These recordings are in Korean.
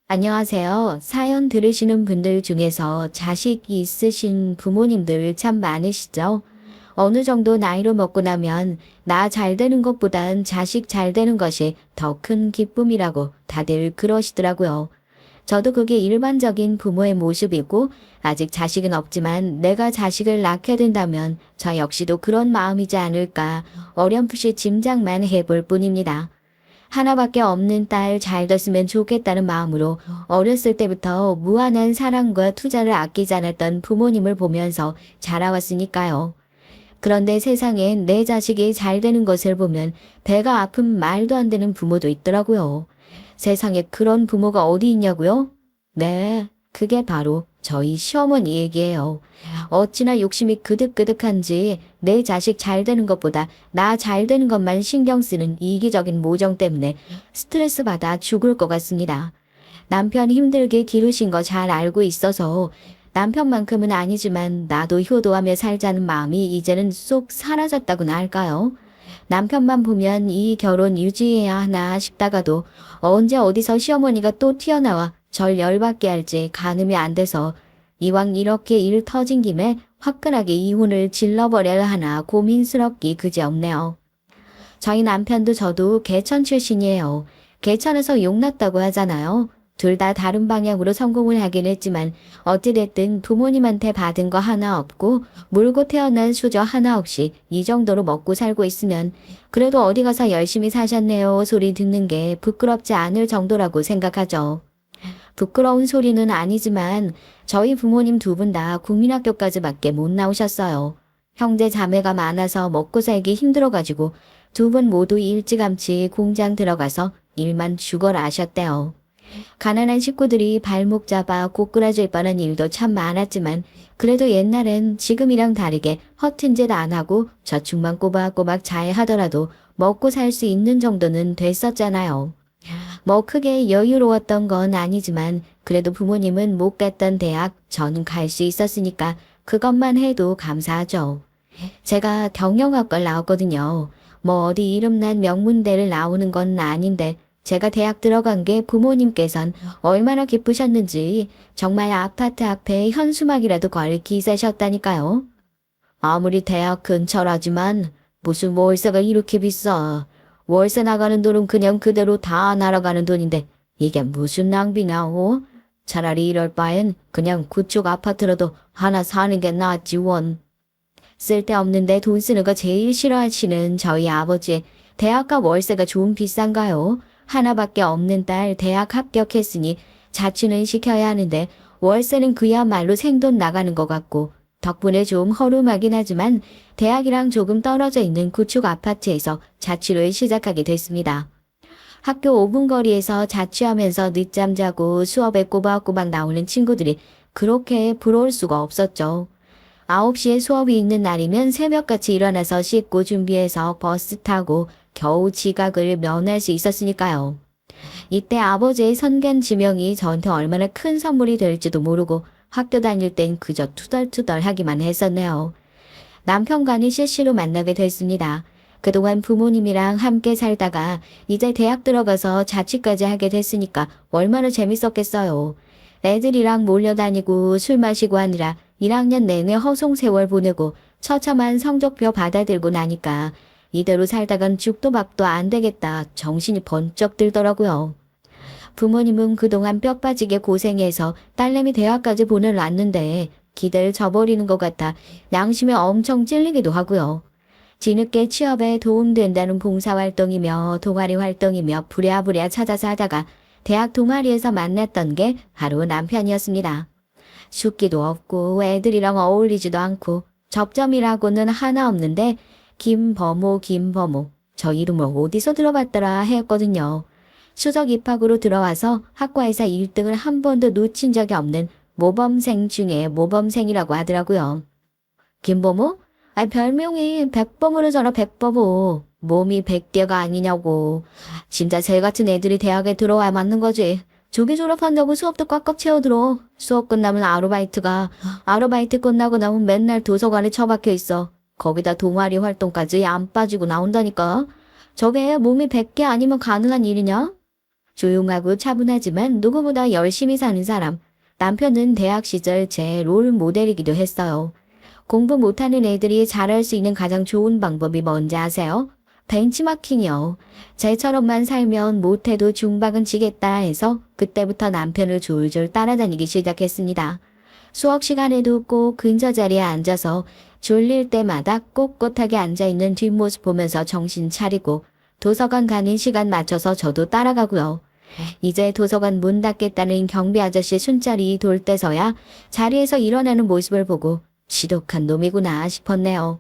안녕하세요. 사연 들으시는 분들 중에서 자식이 있으신 부모님들 참 많으시죠? 어느 정도 나이로 먹고 나면 나 잘 되는 것보단 자식 잘 되는 것이 더 큰 기쁨이라고 다들 그러시더라고요. 저도 그게 일반적인 부모의 모습이고 아직 자식은 없지만 내가 자식을 낳게 된다면 저 역시도 그런 마음이지 않을까 어렴풋이 짐작만 해볼 뿐입니다. 하나밖에 없는 딸 잘 됐으면 좋겠다는 마음으로 어렸을 때부터 무한한 사랑과 투자를 아끼지 않았던 부모님을 보면서 자라왔으니까요. 그런데 세상엔 내 자식이 잘 되는 것을 보면 배가 아픈 말도 안 되는 부모도 있더라고요. 세상에 그런 부모가 어디 있냐고요? 네, 그게 바로 저희 시어머니 얘기예요. 어찌나 욕심이 그득그득한지 내 자식 잘 되는 것보다 나 잘 되는 것만 신경 쓰는 이기적인 모정 때문에 스트레스 받아 죽을 것 같습니다. 남편 힘들게 기르신 거 잘 알고 있어서 남편만큼은 아니지만 나도 효도하며 살자는 마음이 이제는 쏙 사라졌다고나 할까요? 남편만 보면 이 결혼 유지해야 하나 싶다가도 언제 어디서 시어머니가 또 튀어나와 절 열받게 할지 가늠이 안 돼서 이왕 이렇게 일 터진 김에 화끈하게 이혼을 질러버려야 하나 고민스럽기 그지없네요. 저희 남편도 저도 개천 출신이에요. 개천에서 용났다고 하잖아요. 둘 다 다른 방향으로 성공을 하긴 했지만 어찌됐든 부모님한테 받은 거 하나 없고 물고 태어난 수저 하나 없이 이 정도로 먹고 살고 있으면 그래도 어디 가서 열심히 사셨네요 소리 듣는 게 부끄럽지 않을 정도라고 생각하죠. 부끄러운 소리는 아니지만 저희 부모님 두 분 다 국민학교까지밖에 못 나오셨어요. 형제 자매가 많아서 먹고 살기 힘들어가지고 두 분 모두 일찌감치 공장 들어가서 일만 죽어라 하셨대요. 가난한 식구들이 발목 잡아 고꾸라질 뻔한 일도 참 많았지만 그래도 옛날엔 지금이랑 다르게 허튼 짓 안 하고 저축만 꼬박꼬박 잘 하더라도 먹고 살 수 있는 정도는 됐었잖아요. 뭐 크게 여유로웠던 건 아니지만 그래도 부모님은 못 갔던 대학 저는 갈 수 있었으니까 그것만 해도 감사하죠. 제가 경영학과를 나왔거든요. 뭐 어디 이름난 명문대를 나오는 건 아닌데 제가 대학 들어간 게 부모님께선 얼마나 기쁘셨는지 정말 아파트 앞에 현수막이라도 걸 기세셨다니까요. 아무리 대학 근처라지만 무슨 월세가 이렇게 비싸. 월세 나가는 돈은 그냥 그대로 다 날아가는 돈인데 이게 무슨 낭비냐고? 차라리 이럴 바엔 그냥 그쪽 아파트라도 하나 사는 게 낫지 원. 쓸데없는데 돈 쓰는 거 제일 싫어하시는 저희 아버지 대학가 월세가 좀 비싼가요? 하나밖에 없는 딸 대학 합격했으니 자취는 시켜야 하는데 월세는 그야말로 생돈 나가는 것 같고 덕분에 좀 허름하긴 하지만 대학이랑 조금 떨어져 있는 구축 아파트에서 자취를 시작하게 됐습니다. 학교 5분 거리에서 자취하면서 늦잠 자고 수업에 꼬박꼬박 나오는 친구들이 그렇게 부러울 수가 없었죠. 9시에 수업이 있는 날이면 새벽같이 일어나서 씻고 준비해서 버스 타고 겨우 지각을 면할 수 있었으니까요. 이때 아버지의 선견 지명이 저한테 얼마나 큰 선물이 될지도 모르고 학교 다닐 땐 그저 투덜투덜 하기만 했었네요. 남편과는 실시로 만나게 됐습니다. 그동안 부모님이랑 함께 살다가 이제 대학 들어가서 자취까지 하게 됐으니까 얼마나 재밌었겠어요. 애들이랑 몰려다니고 술 마시고 하느라 1학년 내내 허송세월 보내고 처참한 성적표 받아들고 나니까 이대로 살다간 죽도 밥도 안 되겠다 정신이 번쩍 들더라고요. 부모님은 그동안 뼈 빠지게 고생해서 딸내미 대학까지 보내놨는데 기대를 저버리는 것 같아 양심에 엄청 찔리기도 하고요. 뒤늦게 취업에 도움된다는 봉사활동이며 동아리 활동이며 부랴부랴 찾아서 하다가 대학 동아리에서 만났던 게 바로 남편이었습니다. 숫기도 없고 애들이랑 어울리지도 않고 접점이라고는 하나 없는데 김버모 저 이름을 어디서 들어봤더라 했거든요. 수석 입학으로 들어와서 학과에서 1등을 한 번도 놓친 적이 없는 모범생 중에 모범생이라고 하더라고요. 김버모? 별명이 백범으로 전화 백범호. 몸이 백대가 아니냐고. 진짜 쟤 같은 애들이 대학에 들어와야 맞는 거지. 조기 졸업한다고 수업도 꽉꽉 채워들어. 수업 끝나면 아르바이트 끝나고 나면 맨날 도서관에 처박혀 있어. 거기다 동아리 활동까지 안 빠지고 나온다니까. 저게 몸이 100개 아니면 가능한 일이냐? 조용하고 차분하지만 누구보다 열심히 사는 사람. 남편은 대학 시절 제 롤 모델이기도 했어요. 공부 못하는 애들이 잘할 수 있는 가장 좋은 방법이 뭔지 아세요? 벤치마킹이요. 쟤처럼만 살면 못해도 중박은 치겠다 해서 그때부터 남편을 졸졸 따라다니기 시작했습니다. 수업 시간에도 꼭 근처 자리에 앉아서 졸릴 때마다 꼿꼿하게 앉아있는 뒷모습 보면서 정신 차리고 도서관 가는 시간 맞춰서 저도 따라가고요. 이제 도서관 문 닫겠다는 경비 아저씨 순찰이 돌 때서야 자리에서 일어나는 모습을 보고 지독한 놈이구나 싶었네요.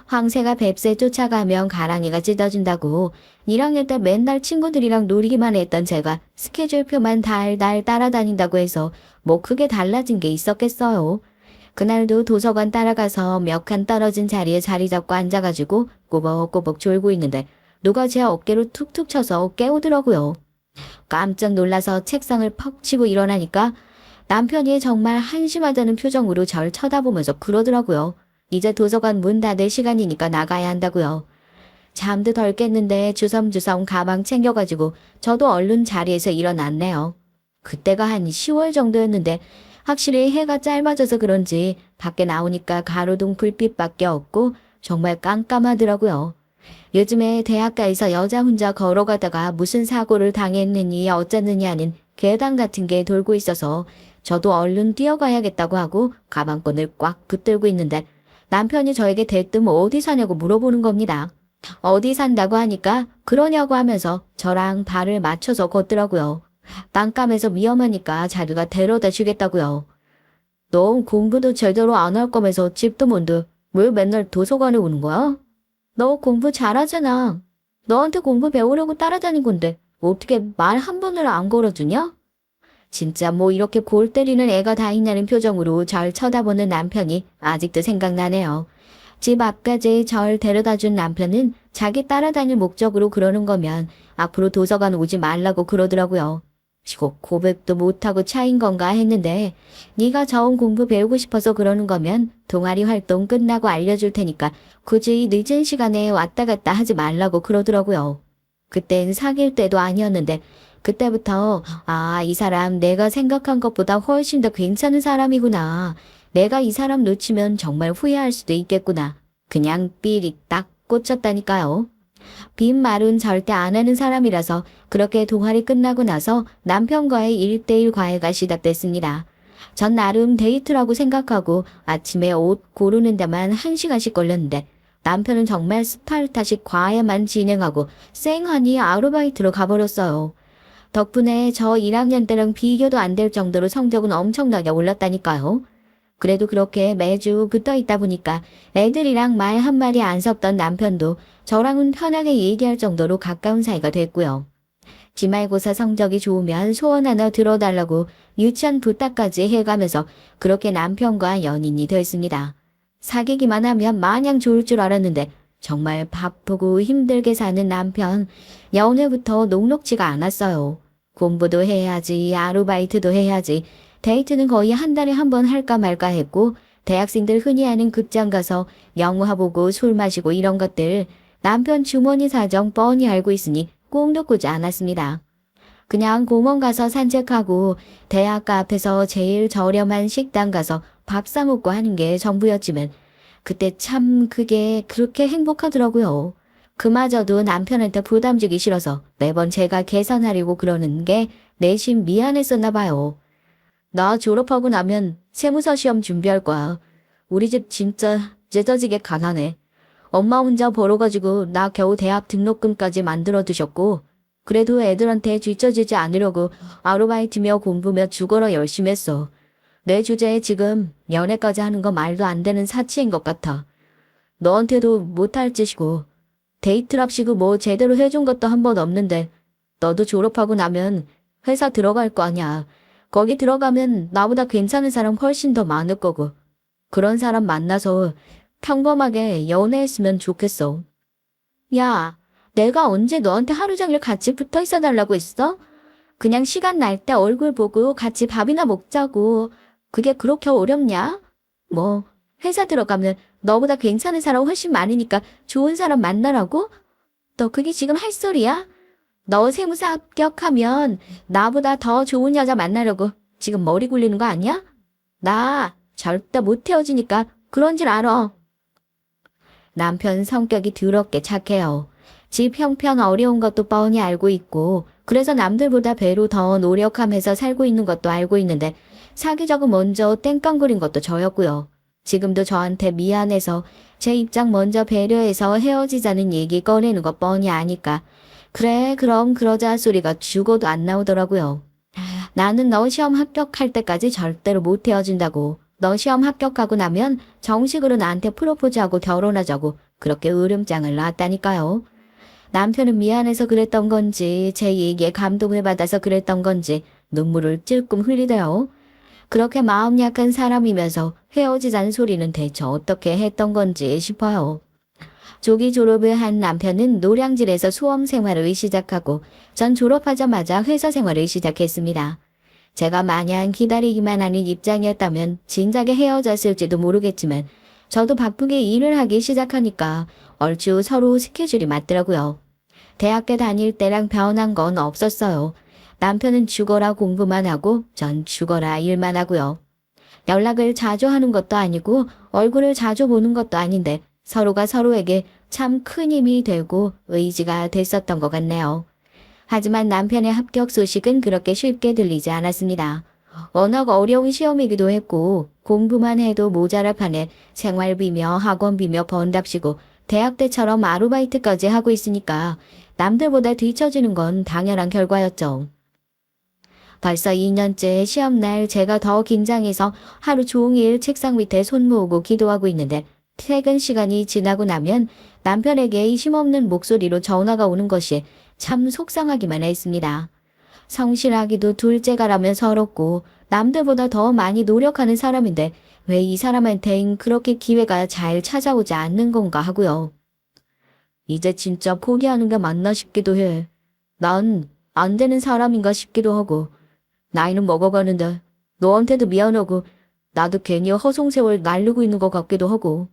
황새가 뱁새 쫓아가면 가랑이가 찢어진다고 1학년 때 맨날 친구들이랑 놀이기만 했던 제가 스케줄표만 달달 따라다닌다고 해서 뭐 크게 달라진 게 있었겠어요. 그날도 도서관 따라가서 몇 칸 떨어진 자리에 자리 잡고 앉아가지고 꼬벅꼬벅 졸고 있는데 누가 제 어깨로 툭툭 쳐서 깨우더라고요. 깜짝 놀라서 책상을 퍽 치고 일어나니까 남편이 정말 한심하다는 표정으로 절 쳐다보면서 그러더라고요. 이제 도서관 문 닫을 시간이니까 나가야 한다고요. 잠도 덜 깼는데 주섬주섬 가방 챙겨가지고 저도 얼른 자리에서 일어났네요. 그때가 한 10월 정도였는데 확실히 해가 짧아져서 그런지 밖에 나오니까 가로등 불빛밖에 없고 정말 깜깜하더라고요. 요즘에 대학가에서 여자 혼자 걸어가다가 무슨 사고를 당했느니 어쩌느니 하는 괴담 같은 게 돌고 있어서 저도 얼른 뛰어가야겠다고 하고 가방끈을 꽉 붙들고 있는데 남편이 저에게 대뜸 어디 사냐고 물어보는 겁니다. 어디 산다고 하니까 그러냐고 하면서 저랑 발을 맞춰서 걷더라고요. 깜깜해서 위험하니까 자기가 데려다 주겠다고요. 너 공부도 제대로 안 할 거면서 집도 뭔데 왜 맨날 도서관에 오는 거야? 너 공부 잘하잖아. 너한테 공부 배우려고 따라다닌 건데 어떻게 말 한 번을 안 걸어주냐? 진짜 뭐 이렇게 골 때리는 애가 다 있냐는 표정으로 절 쳐다보는 남편이 아직도 생각나네요. 집 앞까지 절 데려다준 남편은 자기 따라다닐 목적으로 그러는 거면 앞으로 도서관 오지 말라고 그러더라고요. 고백도 못하고 차인 건가 했는데 네가 저온 공부 배우고 싶어서 그러는 거면 동아리 활동 끝나고 알려줄 테니까 굳이 늦은 시간에 왔다 갔다 하지 말라고 그러더라고요. 그땐 사귈 때도 아니었는데 그때부터 이 사람 내가 생각한 것보다 훨씬 더 괜찮은 사람이구나. 내가 이 사람 놓치면 정말 후회할 수도 있겠구나. 그냥 삐릭 딱 꽂혔다니까요. 빈말은 절대 안 하는 사람이라서 그렇게 동아리 끝나고 나서 남편과의 1대1 과외가 시작됐습니다. 전 나름 데이트라고 생각하고 아침에 옷 고르는 데만 1시간씩 걸렸는데 남편은 정말 스파르타식 과외만 진행하고 쌩하니 아르바이트로 가버렸어요. 덕분에 저 1학년 때랑 비교도 안 될 정도로 성적은 엄청나게 올랐다니까요. 그래도 그렇게 매주 붙어 있다 보니까 애들이랑 말 한마디 안 섞던 남편도 저랑은 편하게 얘기할 정도로 가까운 사이가 됐고요. 기말고사 성적이 좋으면 소원 하나 들어달라고 유치원 부탁까지 해가면서 그렇게 남편과 연인이 됐습니다. 사귀기만 하면 마냥 좋을 줄 알았는데 정말 바쁘고 힘들게 사는 남편, 연애부터 녹록지가 않았어요. 공부도 해야지, 아르바이트도 해야지, 데이트는 거의 한 달에 한 번 할까 말까 했고 대학생들 흔히 하는 극장 가서 영화 보고 술 마시고 이런 것들 남편 주머니 사정 뻔히 알고 있으니 꽁도 꾸지 않았습니다. 그냥 공원 가서 산책하고 대학가 앞에서 제일 저렴한 식당 가서 밥 사 먹고 하는 게 전부였지만 그때 참 그게 그렇게 행복하더라고요. 그마저도 남편한테 부담 주기 싫어서 매번 제가 계산하려고 그러는 게 내심 미안했었나 봐요. 나 졸업하고 나면 세무사 시험 준비할 거야. 우리 집 진짜 찢어지게 가난해. 엄마 혼자 벌어가지고 나 겨우 대학 등록금까지 만들어 두셨고 그래도 애들한테 뒤처지지 않으려고 아르바이트며 공부며 죽어라 열심히 했어. 내 주제에 지금 연애까지 하는 거 말도 안 되는 사치인 것 같아. 너한테도 못할 짓이고 데이트랍시고 뭐 제대로 해준 것도 한 번 없는데 너도 졸업하고 나면 회사 들어갈 거 아니야. 거기 들어가면 나보다 괜찮은 사람 훨씬 더 많을 거고 그런 사람 만나서 평범하게 연애했으면 좋겠어. 야, 내가 언제 너한테 하루 종일 같이 붙어 있어 달라고 했어? 그냥 시간 날 때 얼굴 보고 같이 밥이나 먹자고. 그게 그렇게 어렵냐? 뭐 회사 들어가면 너보다 괜찮은 사람 훨씬 많으니까 좋은 사람 만나라고? 너 그게 지금 할 소리야? 너 세무사 합격하면 나보다 더 좋은 여자 만나려고 지금 머리 굴리는 거 아니야? 나 절대 못 헤어지니까 그런 줄 알아. 남편 성격이 더럽게 착해요. 집 형편 어려운 것도 뻔히 알고 있고 그래서 남들보다 배로 더 노력하면서 살고 있는 것도 알고 있는데 사기적으로 먼저 땡깡거린 것도 저였고요. 지금도 저한테 미안해서 제 입장 먼저 배려해서 헤어지자는 얘기 꺼내는 것 뻔히 아니까 그래 그럼 그러자 소리가 죽어도 안 나오더라고요. 나는 너 시험 합격할 때까지 절대로 못 헤어진다고. 너 시험 합격하고 나면 정식으로 나한테 프로포즈하고 결혼하자고 그렇게 으름장을 놨다니까요. 남편은 미안해서 그랬던 건지 제 얘기에 감동을 받아서 그랬던 건지 눈물을 찔끔 흘리대요. 그렇게 마음 약한 사람이면서 헤어지자는 소리는 대체 어떻게 했던 건지 싶어요. 조기 졸업을 한 남편은 노량진에서 수험 생활을 시작하고 전 졸업하자마자 회사 생활을 시작했습니다. 제가 마냥 기다리기만 하는 입장이었다면 진작에 헤어졌을지도 모르겠지만 저도 바쁘게 일을 하기 시작하니까 얼추 서로 스케줄이 맞더라고요. 대학교 다닐 때랑 변한 건 없었어요. 남편은 죽어라 공부만 하고 전 죽어라 일만 하고요. 연락을 자주 하는 것도 아니고 얼굴을 자주 보는 것도 아닌데 서로가 서로에게 참 큰 힘이 되고 의지가 됐었던 것 같네요. 하지만 남편의 합격 소식은 그렇게 쉽게 들리지 않았습니다. 워낙 어려운 시험이기도 했고 공부만 해도 모자랄 판에 생활비며 학원비며 번답시고 대학 때처럼 아르바이트까지 하고 있으니까 남들보다 뒤처지는 건 당연한 결과였죠. 벌써 2년째 시험날 제가 더 긴장해서 하루 종일 책상 밑에 손 모으고 기도하고 있는데 퇴근 시간이 지나고 나면 남편에게 힘없는 목소리로 전화가 오는 것이 참 속상하기만 했습니다. 성실하기도 둘째가라면 서럽고 남들보다 더 많이 노력하는 사람인데 왜 이 사람한테는 그렇게 기회가 잘 찾아오지 않는 건가 하고요. 이제 진짜 포기하는 게 맞나 싶기도 해. 난 안 되는 사람인가 싶기도 하고 나이는 먹어가는데 너한테도 미안하고 나도 괜히 허송세월 날르고 있는 것 같기도 하고.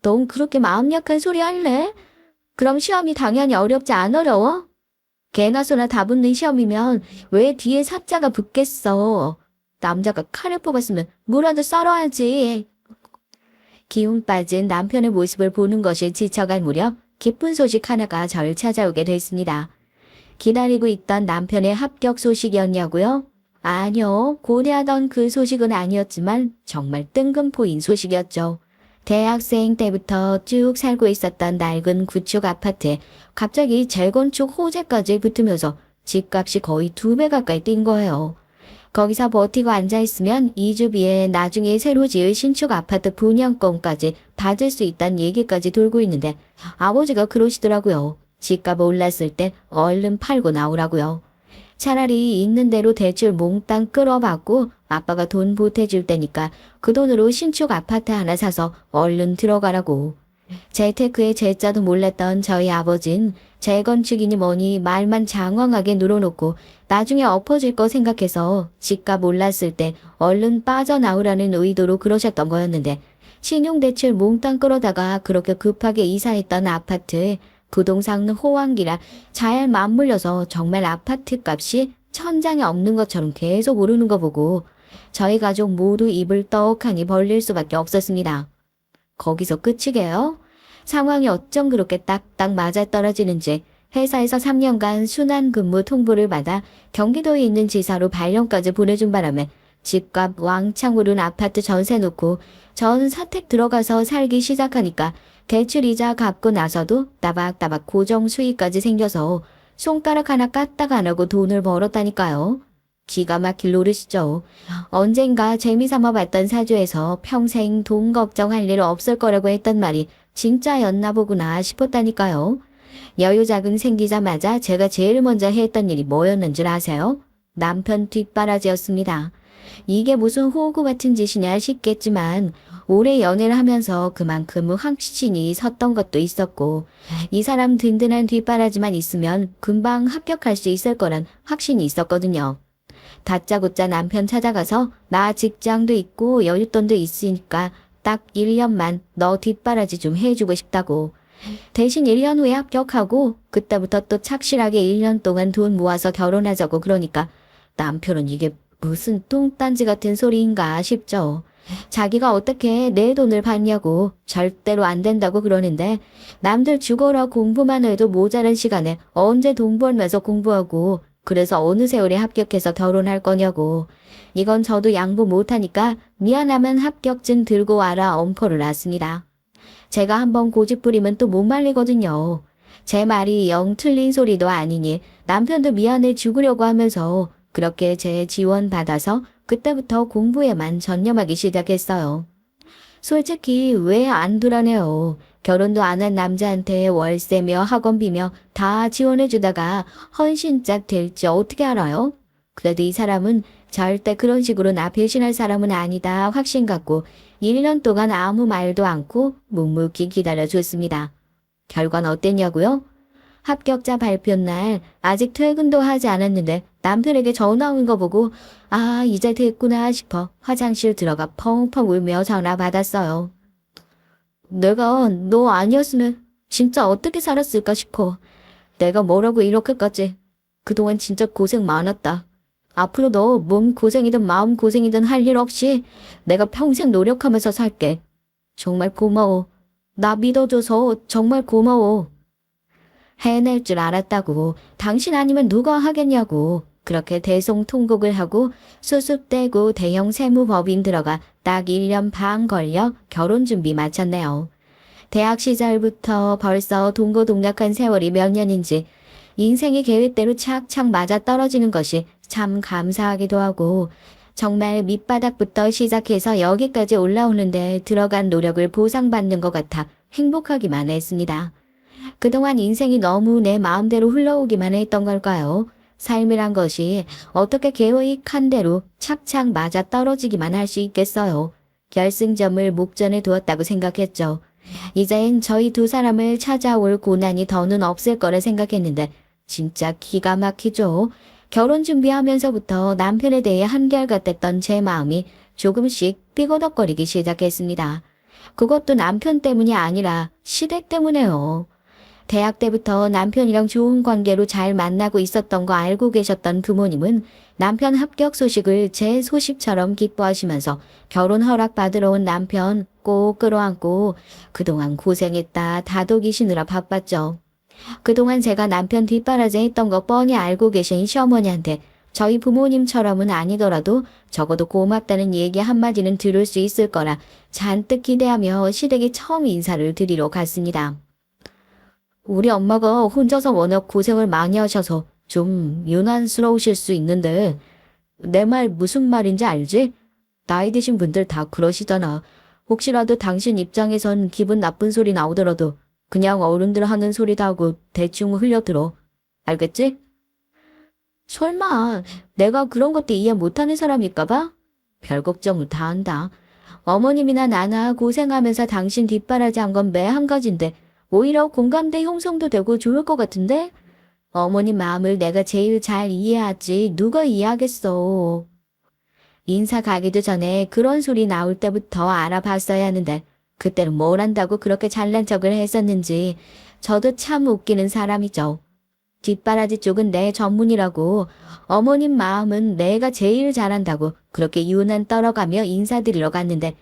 넌 그렇게 마음 약한 소리 할래? 그럼 시험이 당연히 어렵지 안 어려워? 개나 소나 다 붙는 시험이면 왜 뒤에 사자가 붙겠어? 남자가 칼을 뽑았으면 뭐라도 썰어야지. 기운 빠진 남편의 모습을 보는 것이 지쳐갈 무렵 기쁜 소식 하나가 저를 찾아오게 됐습니다. 기다리고 있던 남편의 합격 소식이었냐고요? 아니요, 고대하던 그 소식은 아니었지만 정말 뜬금포인 소식이었죠. 대학생 때부터 쭉 살고 있었던 낡은 구축 아파트에 갑자기 재건축 호재까지 붙으면서 집값이 거의 2배 가까이 뛴 거예요. 거기서 버티고 앉아있으면 2주비에 나중에 새로 지을 신축 아파트 분양권까지 받을 수 있다는 얘기까지 돌고 있는데 아버지가 그러시더라고요. 집값 올랐을 때 얼른 팔고 나오라고요. 차라리 있는 대로 대출 몽땅 끌어받고 아빠가 돈 보태줄 테니까 그 돈으로 신축 아파트 하나 사서 얼른 들어가라고. 재테크의 재자도 몰랐던 저희 아버진 재건축이니 뭐니 말만 장황하게 늘어놓고 나중에 엎어질 거 생각해서 집값 올랐을 때 얼른 빠져나오라는 의도로 그러셨던 거였는데 신용대출 몽땅 끌어다가 그렇게 급하게 이사했던 아파트에 부동산 호황기라 잘 맞물려서 정말 아파트 값이 천장에 없는 것처럼 계속 오르는 거 보고 저희 가족 모두 입을 떡하니 벌릴 수밖에 없었습니다. 거기서 끝이게요? 상황이 어쩜 그렇게 딱딱 맞아떨어지는지 회사에서 3년간 순환근무 통보를 받아 경기도에 있는 지사로 발령까지 보내준 바람에 집값 왕창 오른 아파트 전세 놓고 전 사택 들어가서 살기 시작하니까 대출이자 갚고 나서도 따박따박 고정 수익까지 생겨서 손가락 하나 까딱 안 하고 돈을 벌었다니까요. 기가 막힐 노릇이죠. 언젠가 재미삼아 봤던 사주에서 평생 돈 걱정할 일 없을 거라고 했던 말이 진짜였나 보구나 싶었다니까요. 여유 자금 생기자마자 제가 제일 먼저 했던 일이 뭐였는 줄 아세요? 남편 뒷바라지였습니다. 이게 무슨 호구 같은 짓이냐 싶겠지만 오래 연애를 하면서 그만큼 확신이 섰던 것도 있었고 이 사람 든든한 뒷바라지만 있으면 금방 합격할 수 있을 거란 확신이 있었거든요. 다짜고짜 남편 찾아가서 나 직장도 있고 여윳돈도 있으니까 딱 1년만 너 뒷바라지 좀 해주고 싶다고. 대신 1년 후에 합격하고 그때부터 또 착실하게 1년 동안 돈 모아서 결혼하자고 그러니까 남편은 이게 무슨 똥딴지 같은 소리인가 싶죠. 자기가 어떻게 내 돈을 받냐고 절대로 안 된다고 그러는데 남들 죽어라 공부만 해도 모자란 시간에 언제 돈 벌면서 공부하고 그래서 어느 세월에 합격해서 결혼할 거냐고. 이건 저도 양보 못하니까 미안하면 합격증 들고 와라 엄포를 놨습니다. 제가 한번 고집 부리면 또 못 말리거든요. 제 말이 영 틀린 소리도 아니니 남편도 미안해 죽으려고 하면서 그렇게 제 지원 받아서 그때부터 공부에만 전념하기 시작했어요. 솔직히 왜 안 돌아내요. 결혼도 안 한 남자한테 월세며 학원비며 다 지원해주다가 헌신짝 될지 어떻게 알아요? 그래도 이 사람은 절대 그런 식으로 나 배신할 사람은 아니다 확신 갖고 1년 동안 아무 말도 않고 묵묵히 기다려줬습니다. 결과는 어땠냐고요? 합격자 발표 날 아직 퇴근도 하지 않았는데 남편에게 전화 온 거 보고 아 이제 됐구나 싶어 화장실 들어가 펑펑 울며 전화 받았어요. 내가 너 아니었으면 진짜 어떻게 살았을까 싶어. 내가 뭐라고 이렇게까지. 그동안 진짜 고생 많았다. 앞으로 너 몸 고생이든 마음 고생이든 할 일 없이 내가 평생 노력하면서 살게. 정말 고마워. 나 믿어줘서 정말 고마워. 해낼 줄 알았다고. 당신 아니면 누가 하겠냐고. 그렇게 대성통곡을 하고 수습 떼고 대형 세무법인 들어가 딱 1년 반 걸려 결혼 준비 마쳤네요. 대학 시절부터 벌써 동고동락한 세월이 몇 년인지 인생이 계획대로 착착 맞아 떨어지는 것이 참 감사하기도 하고 정말 밑바닥부터 시작해서 여기까지 올라오는데 들어간 노력을 보상받는 것 같아 행복하기만 했습니다. 그동안 인생이 너무 내 마음대로 흘러오기만 했던 걸까요? 삶이란 것이 어떻게 계획한 대로 착착 맞아 떨어지기만 할 수 있겠어요. 결승점을 목전에 두었다고 생각했죠. 이젠 저희 두 사람을 찾아올 고난이 더는 없을 거라 생각했는데 진짜 기가 막히죠. 결혼 준비하면서부터 남편에 대해 한결같았던 제 마음이 조금씩 삐거덕거리기 시작했습니다. 그것도 남편 때문이 아니라 시댁 때문에요. 대학 때부터 남편이랑 좋은 관계로 잘 만나고 있었던 거 알고 계셨던 부모님은 남편 합격 소식을 제 소식처럼 기뻐하시면서 결혼 허락 받으러 온 남편 꼭 끌어안고 그동안 고생했다 다독이시느라 바빴죠. 그동안 제가 남편 뒷바라지 했던 거 뻔히 알고 계신 시어머니한테 저희 부모님처럼은 아니더라도 적어도 고맙다는 얘기 한마디는 들을 수 있을 거라 잔뜩 기대하며 시댁에 처음 인사를 드리러 갔습니다. 우리 엄마가 혼자서 워낙 고생을 많이 하셔서 좀 유난스러우실 수 있는데 내 말 무슨 말인지 알지? 나이 드신 분들 다 그러시잖아. 혹시라도 당신 입장에선 기분 나쁜 소리 나오더라도 그냥 어른들 하는 소리다 하고 대충 흘려들어. 알겠지? 설마 내가 그런 것도 이해 못하는 사람일까봐? 별 걱정을 다 한다. 어머님이나 나나 고생하면서 당신 뒷바라지 한 건 매 한 가지인데 오히려 공감대 형성도 되고 좋을 것 같은데? 어머님 마음을 내가 제일 잘 이해하지 누가 이해하겠어. 인사 가기도 전에 그런 소리 나올 때부터 알아봤어야 하는데 그때는 뭘 한다고 그렇게 잘난 척을 했었는지 저도 참 웃기는 사람이죠. 뒷바라지 쪽은 내 전문이라고 어머님 마음은 내가 제일 잘한다고 그렇게 유난 떨어가며 인사드리러 갔는데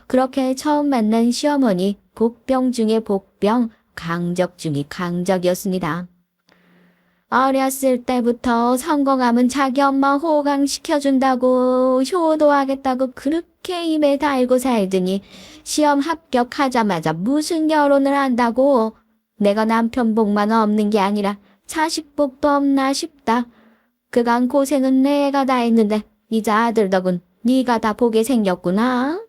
그렇게 처음 만난 시어머니 복병 중에 복병 강적 중에 강적이었습니다. 어렸을 때부터 성공하면 자기 엄마 호강시켜준다고 효도하겠다고 그렇게 입에 달고 살더니 시험 합격하자마자 무슨 결혼을 한다고. 내가 남편 복만 없는 게 아니라 자식 복도 없나 싶다. 그간 고생은 내가 다 했는데 이제 아들 덕은 네가 다 보게 생겼구나.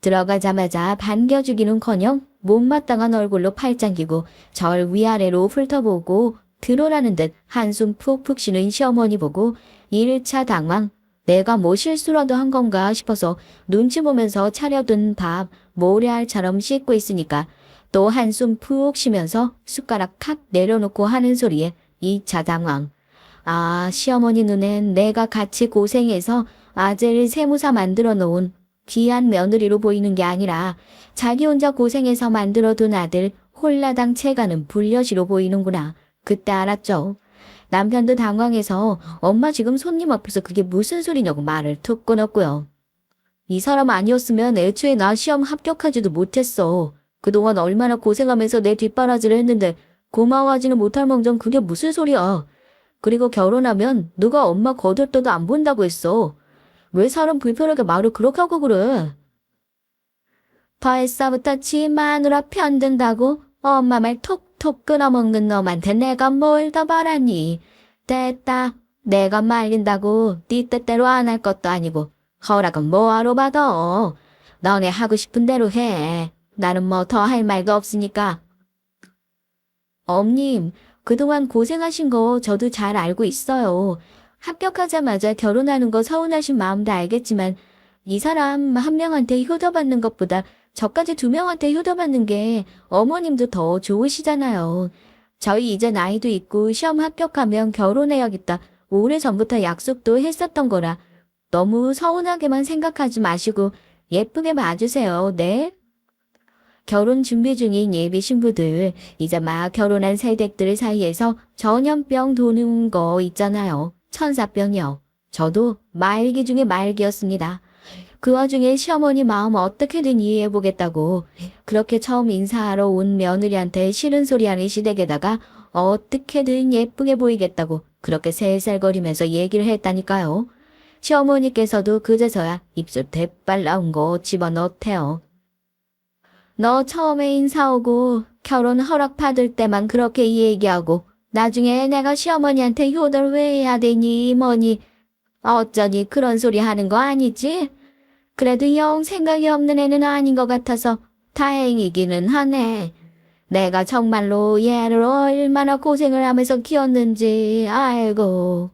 들어가자마자 반겨주기는커녕 못마땅한 얼굴로 팔짱 끼고 절 위아래로 훑어보고 들어라는 듯 한숨 푹푹 쉬는 시어머니 보고 1차 당황. 내가 뭐 실수라도 한 건가 싶어서 눈치 보면서 차려둔 밥 모래알처럼 씻고 있으니까 또 한숨 푹 쉬면서 숟가락 칵 내려놓고 하는 소리에 2차 당황. 아, 시어머니 눈엔 내가 같이 고생해서 아재를 세무사 만들어 놓은 귀한 며느리로 보이는 게 아니라 자기 혼자 고생해서 만들어둔 아들 홀라당 채가는 불려시로 보이는구나. 그때 알았죠. 남편도 당황해서 엄마 지금 손님 앞에서 그게 무슨 소리냐고 말을 툭 끊었고요. 이 사람 아니었으면 애초에 나 시험 합격하지도 못했어. 그동안 얼마나 고생하면서 내 뒷바라지를 했는데 고마워하지는 못할 망정 그게 무슨 소리야. 그리고 결혼하면 누가 엄마 거들떠도 안 본다고 했어. 왜 사람 불편하게 말을 그렇게 하고 그래. 벌써부터 지 마누라 편든다고 엄마 말 톡톡 끊어먹는 놈한테 내가 뭘 더 바라니. 됐다. 내가 말린다고 네 뜻대로 안 할 것도 아니고 허락은 뭐하러 받아. 너네 하고 싶은 대로 해. 나는 뭐 더 할 말도 없으니까. 엄님, 그동안 고생하신 거 저도 잘 알고 있어요. 합격하자마자 결혼하는 거 서운하신 마음도 알겠지만 이 사람 한 명한테 효도받는 것보다 저까지 두 명한테 효도받는 게 어머님도 더 좋으시잖아요. 저희 이제 나이도 있고 시험 합격하면 결혼해야겠다. 오래전부터 약속도 했었던 거라 너무 서운하게만 생각하지 마시고 예쁘게 봐주세요. 네? 결혼 준비 중인 예비 신부들, 이제 막 결혼한 새댁들 사이에서 전염병 도는 거 있잖아요. 천사병이요. 저도 말기 중에 말기였습니다. 그 와중에 시어머니 마음 어떻게든 이해해보겠다고 그렇게 처음 인사하러 온 며느리한테 싫은 소리 하는 시댁에다가 어떻게든 예쁘게 보이겠다고 그렇게 살살거리면서 얘기를 했다니까요. 시어머니께서도 그제서야 입술 대빨 나온 거 집어넣대요. 너 처음에 인사 오고 결혼 허락 받을 때만 그렇게 얘기하고 나중에 내가 시어머니한테 효도를 왜 해야 되니 뭐니 어쩌니 그런 소리 하는 거 아니지? 그래도 영 생각이 없는 애는 아닌 것 같아서 다행이기는 하네. 내가 정말로 얘를 얼마나 고생을 하면서 키웠는지 알고.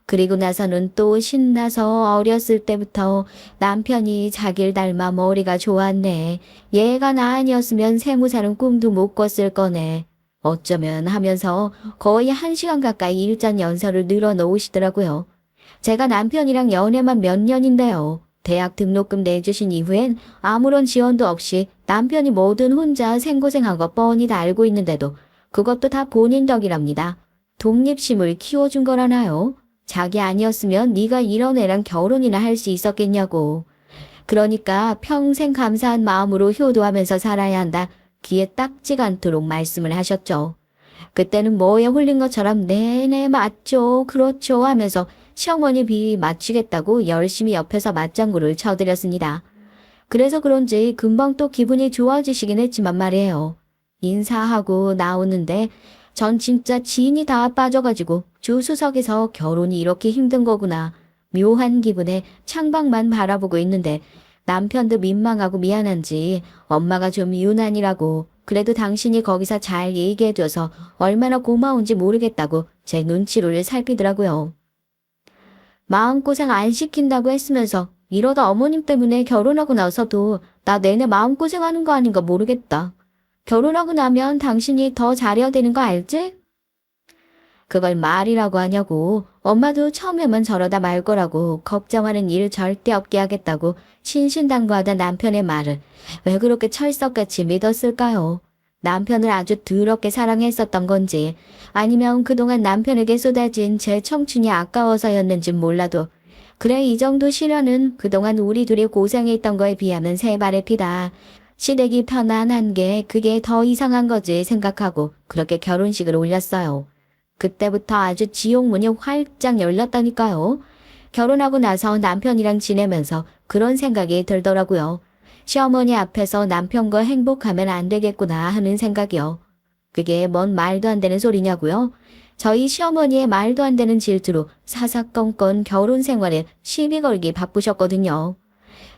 그리고 나서는 또 신나서 어렸을 때부터 남편이 자기를 닮아 머리가 좋았네. 얘가 나 아니었으면 세무사는 꿈도 못 꿨을 거네. 어쩌면 하면서 거의 1시간 가까이 일전 연설을 늘어놓으시더라고요. 제가 남편이랑 연애만 몇 년인데요. 대학 등록금 내주신 이후엔 아무런 지원도 없이 남편이 뭐든 혼자 생고생한 거 뻔히 다 알고 있는데도 그것도 다 본인 덕이랍니다. 독립심을 키워준 거라나요? 자기 아니었으면 네가 이런 애랑 결혼이나 할 수 있었겠냐고. 그러니까 평생 감사한 마음으로 효도하면서 살아야 한다. 귀에 딱지가 않도록 말씀을 하셨죠. 그때는 뭐에 홀린 것처럼 네네 맞죠 그렇죠 하면서 시어머니 비위 맞추겠다고 열심히 옆에서 맞장구를 쳐드렸습니다. 그래서 그런지 금방 또 기분이 좋아지시긴 했지만 말이에요. 인사하고 나오는데 전 진짜 진이 다 빠져가지고 조수석에서 결혼이 이렇게 힘든 거구나. 묘한 기분에 창밖만 바라보고 있는데 남편도 민망하고 미안한지 엄마가 좀 유난이라고 그래도 당신이 거기서 잘 얘기해줘서 얼마나 고마운지 모르겠다고 제 눈치를 살피더라고요. 마음고생 안 시킨다고 했으면서 이러다 어머님 때문에 결혼하고 나서도 나 내내 마음고생하는 거 아닌가 모르겠다. 결혼하고 나면 당신이 더 잘해야 되는 거 알지? 그걸 말이라고 하냐고. 엄마도 처음에만 저러다 말 거라고 걱정하는 일 절대 없게 하겠다고 신신당부하던 남편의 말을 왜 그렇게 철석같이 믿었을까요? 남편을 아주 더럽게 사랑했었던 건지 아니면 그동안 남편에게 쏟아진 제 청춘이 아까워서였는지 몰라도 그래 이 정도 시련은 그동안 우리 둘이 고생했던 거에 비하면 세 발의 피다. 시댁이 편안한 게 그게 더 이상한 거지 생각하고 그렇게 결혼식을 올렸어요. 그때부터 아주 지옥문이 활짝 열렸다니까요. 결혼하고 나서 남편이랑 지내면서 그런 생각이 들더라고요. 시어머니 앞에서 남편과 행복하면 안 되겠구나 하는 생각이요. 그게 뭔 말도 안 되는 소리냐고요? 저희 시어머니의 말도 안 되는 질투로 사사건건 결혼 생활에 시비 걸기 바쁘셨거든요.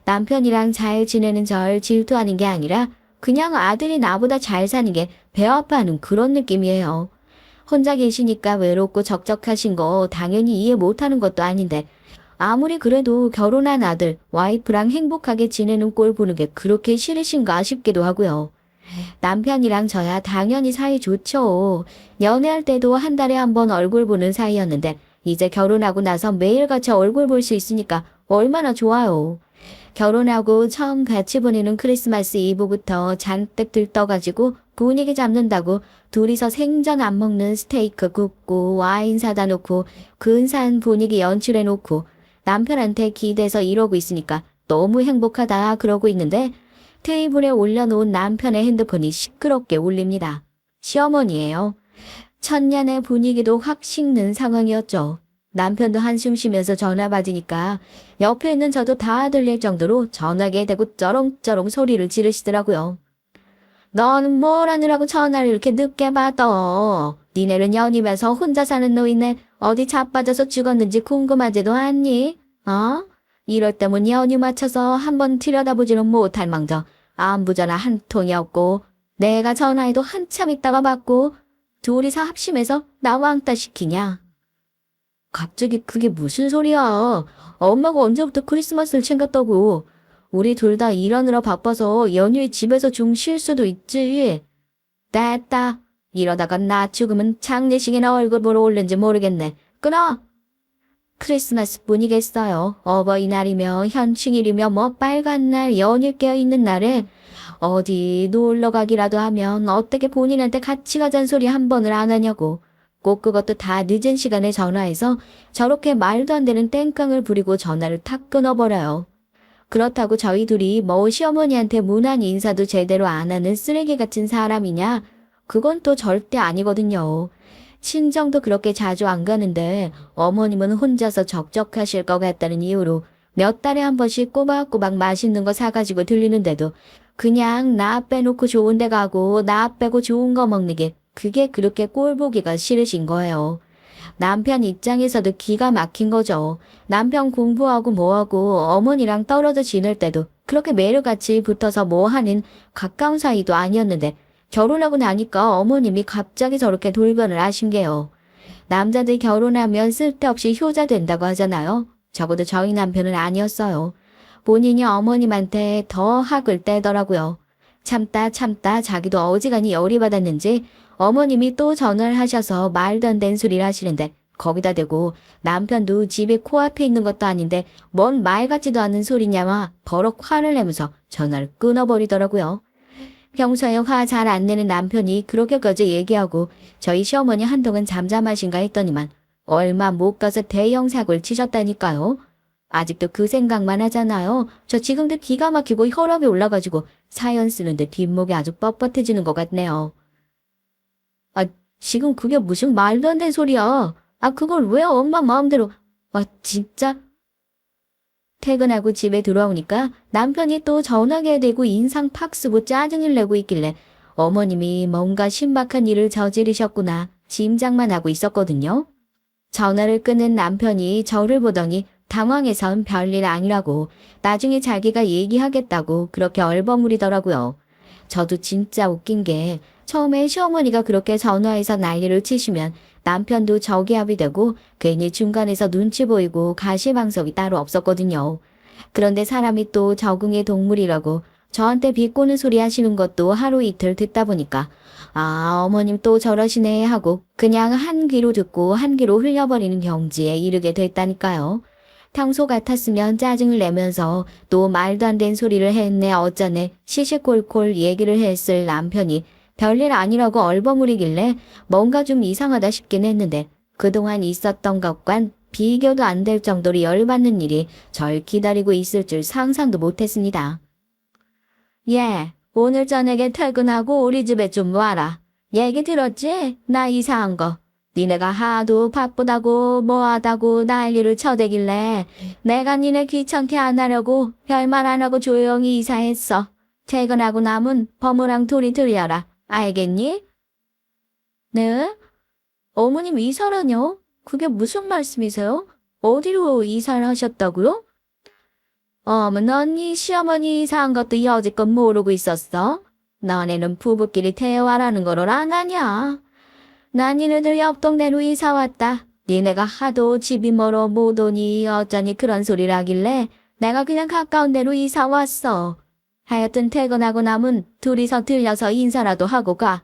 남편이랑 잘 지내는 절 질투하는 게 아니라 그냥 아들이 나보다 잘 사는 게 배 아파하는 그런 느낌이에요. 혼자 계시니까 외롭고 적적하신 거 당연히 이해 못하는 것도 아닌데 아무리 그래도 결혼한 아들, 와이프랑 행복하게 지내는 꼴 보는 게 그렇게 싫으신가 싶기도 하고요. 남편이랑 저야 당연히 사이 좋죠. 연애할 때도 한 달에 한 번 얼굴 보는 사이였는데 이제 결혼하고 나서 매일같이 얼굴 볼 수 있으니까 얼마나 좋아요. 결혼하고 처음 같이 보내는 크리스마스 이브부터 잔뜩 들떠가지고 분위기 잡는다고 둘이서 생전 안 먹는 스테이크 굽고 와인 사다 놓고 근사한 분위기 연출해 놓고 남편한테 기대서 이러고 있으니까 너무 행복하다 그러고 있는데 테이블에 올려놓은 남편의 핸드폰이 시끄럽게 울립니다. 시어머니예요. 천년의 분위기도 확 식는 상황이었죠. 남편도 한숨 쉬면서 전화 받으니까 옆에 있는 저도 다 들릴 정도로 전화기에 대고 쩌렁쩌렁 소리를 지르시더라고요. 너는 뭘 하느라고 전화를 이렇게 늦게 받아. 니네는 연이면서 혼자 사는 노인네 어디 자빠져서 죽었는지 궁금하지도 않니? 어? 이럴 때면 연유 맞춰서 한번 들여다보지는 못할 망정 안부 전화 한 통이 없고 내가 전화해도 한참 있다가 받고 둘이서 합심해서 나 왕따 시키냐? 갑자기 그게 무슨 소리야? 엄마가 언제부터 크리스마스를 챙겼다고? 우리 둘 다 일하느라 바빠서 연휴에 집에서 좀 쉴 수도 있지. 됐다. 이러다가 나 죽으면 장례식이나 얼굴 보러 올는지 모르겠네. 끊어. 크리스마스 분이겠어요. 어버이날이며 현충일이며 뭐 빨간 날 연휴 껴있는 날에 어디 놀러 가기라도 하면 어떻게 본인한테 같이 가자는 소리 한 번을 안 하냐고. 꼭 그것도 다 늦은 시간에 전화해서 저렇게 말도 안 되는 땡깡을 부리고 전화를 탁 끊어버려요. 그렇다고 저희 둘이 뭐 시어머니한테 무난 인사도 제대로 안 하는 쓰레기 같은 사람이냐? 그건 또 절대 아니거든요. 친정도 그렇게 자주 안 가는데 어머님은 혼자서 적적하실 것 같다는 이유로 몇 달에 한 번씩 꼬박꼬박 맛있는 거 사가지고 들리는데도 그냥 나 빼놓고 좋은 데 가고 나 빼고 좋은 거 먹는 게 그게 그렇게 꼴보기가 싫으신 거예요. 남편 입장에서도 기가 막힌 거죠. 남편 공부하고 뭐하고 어머니랑 떨어져 지낼 때도 그렇게 매일같이 붙어서 뭐하는 가까운 사이도 아니었는데 결혼하고 나니까 어머님이 갑자기 저렇게 돌변을 하신 게요. 남자들 결혼하면 쓸데없이 효자 된다고 하잖아요. 적어도 저희 남편은 아니었어요. 본인이 어머님한테 더 학을 떼더라고요. 참다 자기도 어지간히 열이 받았는지 어머님이 또 전화를 하셔서 말도 안 되는 소리를 하시는데 거기다 대고 남편도 집에 코앞에 있는 것도 아닌데 뭔 말 같지도 않은 소리냐마 버럭 화를 내면서 전화를 끊어버리더라고요. 평소에 화 잘 안 내는 남편이 그렇게까지 얘기하고 저희 시어머니 한동안 잠잠하신가 했더니만 얼마 못 가서 대형 사고를 치셨다니까요. 아직도 그 생각만 하잖아요. 저 지금도 기가 막히고 혈압이 올라가지고 사연 쓰는데 뒷목이 아주 뻣뻣해지는 것 같네요. 아, 지금 그게 무슨 말도 안 되는 소리야. 아, 그걸 왜 엄마 마음대로. 아, 진짜. 퇴근하고 집에 들어오니까 남편이 또 전화기에 대고 인상 팍 쓰고 짜증을 내고 있길래 어머님이 뭔가 신박한 일을 저지르셨구나 짐작만 하고 있었거든요. 전화를 끊은 남편이 저를 보더니 당황해선 별일 아니라고 나중에 자기가 얘기하겠다고 그렇게 얼버무리더라고요. 저도 진짜 웃긴 게 처음에 시어머니가 그렇게 전화해서 난리를 치시면 남편도 저기압이 되고 괜히 중간에서 눈치 보이고 가시방석이 따로 없었거든요. 그런데 사람이 또 적응의 동물이라고 저한테 비꼬는 소리 하시는 것도 하루 이틀 듣다 보니까 아, 어머님 또 저러시네 하고 그냥 한 귀로 듣고 한 귀로 흘려버리는 경지에 이르게 됐다니까요. 평소 같았으면 짜증을 내면서 또 말도 안 되는 소리를 했네 어쩌네 시시콜콜 얘기를 했을 남편이 별일 아니라고 얼버무리길래 뭔가 좀 이상하다 싶긴 했는데 그동안 있었던 것과는 비교도 안 될 정도로 열받는 일이 절 기다리고 있을 줄 상상도 못했습니다. 예, 오늘 저녁에 퇴근하고 우리 집에 좀 와라. 얘기 들었지? 나 이사한 거. 니네가 하도 바쁘다고 뭐하다고 난리를 쳐대길래 내가 니네 귀찮게 안 하려고 별말 안 하고 조용히 이사했어. 퇴근하고 남은 버무랑 둘이 들려라. 알겠니? 네? 어머님 이사라뇨? 그게 무슨 말씀이세요? 어디로 이사를 하셨다고요? 언니 시어머니 이사한 것도 여지껏 모르고 있었어? 너네는 부부끼리 대화라는 거를 안 하냐? 난 니네들 옆 동네로 이사 왔다. 니네가 하도 집이 멀어 못 오니 어쩌니 그런 소리를 하길래 내가 그냥 가까운 데로 이사 왔어. 하여튼 퇴근하고 남은 둘이서 들려서 인사라도 하고 가.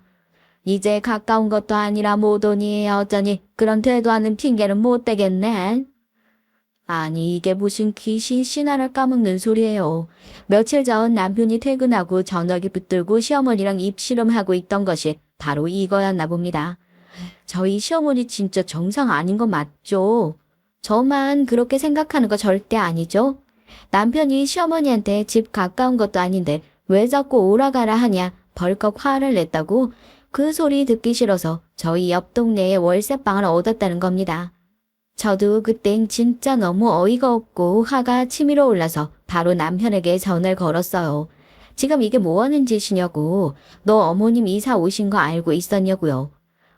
이제 가까운 것도 아니라 못 오니 어쩌니 그런 되도 않는 핑계는 못 대겠네. 아니, 이게 무슨 귀신 신화를 까먹는 소리예요. 며칠 전 남편이 퇴근하고 전화기 붙들고 시어머니랑 입씨름하고 있던 것이 바로 이거였나 봅니다. 저희 시어머니 진짜 정상 아닌 거 맞죠? 저만 그렇게 생각하는 거 절대 아니죠? 남편이 시어머니한테 집 가까운 것도 아닌데 왜 자꾸 오라가라 하냐 벌컥 화를 냈다고 그 소리 듣기 싫어서 저희 옆 동네에 월세방을 얻었다는 겁니다. 저도 그땐 진짜 너무 어이가 없고 화가 치밀어 올라서 바로 남편에게 전화를 걸었어요. 지금 이게 뭐 하는 짓이냐고. 너 어머님 이사 오신 거 알고 있었냐고요.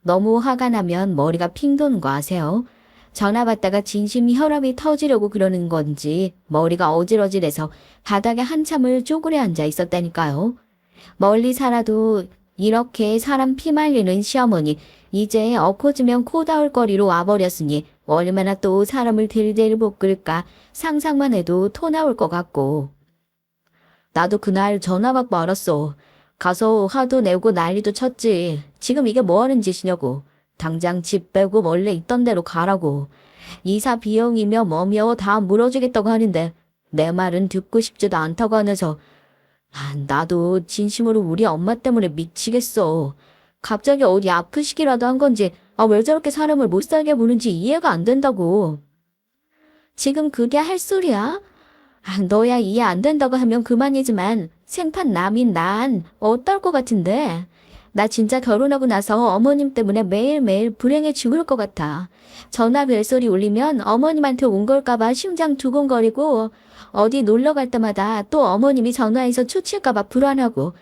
너무 화가 나면 머리가 핑 도는 거 아세요? 전화 받다가 진심 혈압이 터지려고 그러는 건지 머리가 어질어질해서 바닥에 한참을 쪼그려 앉아 있었다니까요. 멀리 살아도 이렇게 사람 피 말리는 시어머니 이제 엎어지면 코 닿을 거리로 와버렸으니 얼마나 또 사람을 들들 볶을까 상상만 해도 토 나올 것 같고. 나도 그날 전화 받고 알았어. 가서 화도 내고 난리도 쳤지. 지금 이게 뭐 하는 짓이냐고. 당장 집 빼고 원래 있던 데로 가라고. 이사 비용이며 뭐며 다 물어주겠다고 하는데 내 말은 듣고 싶지도 않다고 하면서 나도 진심으로 우리 엄마 때문에 미치겠어. 갑자기 어디 아프시기라도 한 건지 왜 저렇게 사람을 못 살게 보는지 이해가 안 된다고. 지금 그게 할 소리야? 너야 이해 안 된다고 하면 그만이지만 생판 남인 난 어떨 것 같은데. 나 진짜 결혼하고 나서 어머님 때문에 매일매일 불행해 죽을 것 같아. 전화 벨소리 울리면 어머님한테 온 걸까봐 심장 두근거리고 어디 놀러 갈 때마다 또 어머님이 전화해서 초칠까봐 불안하고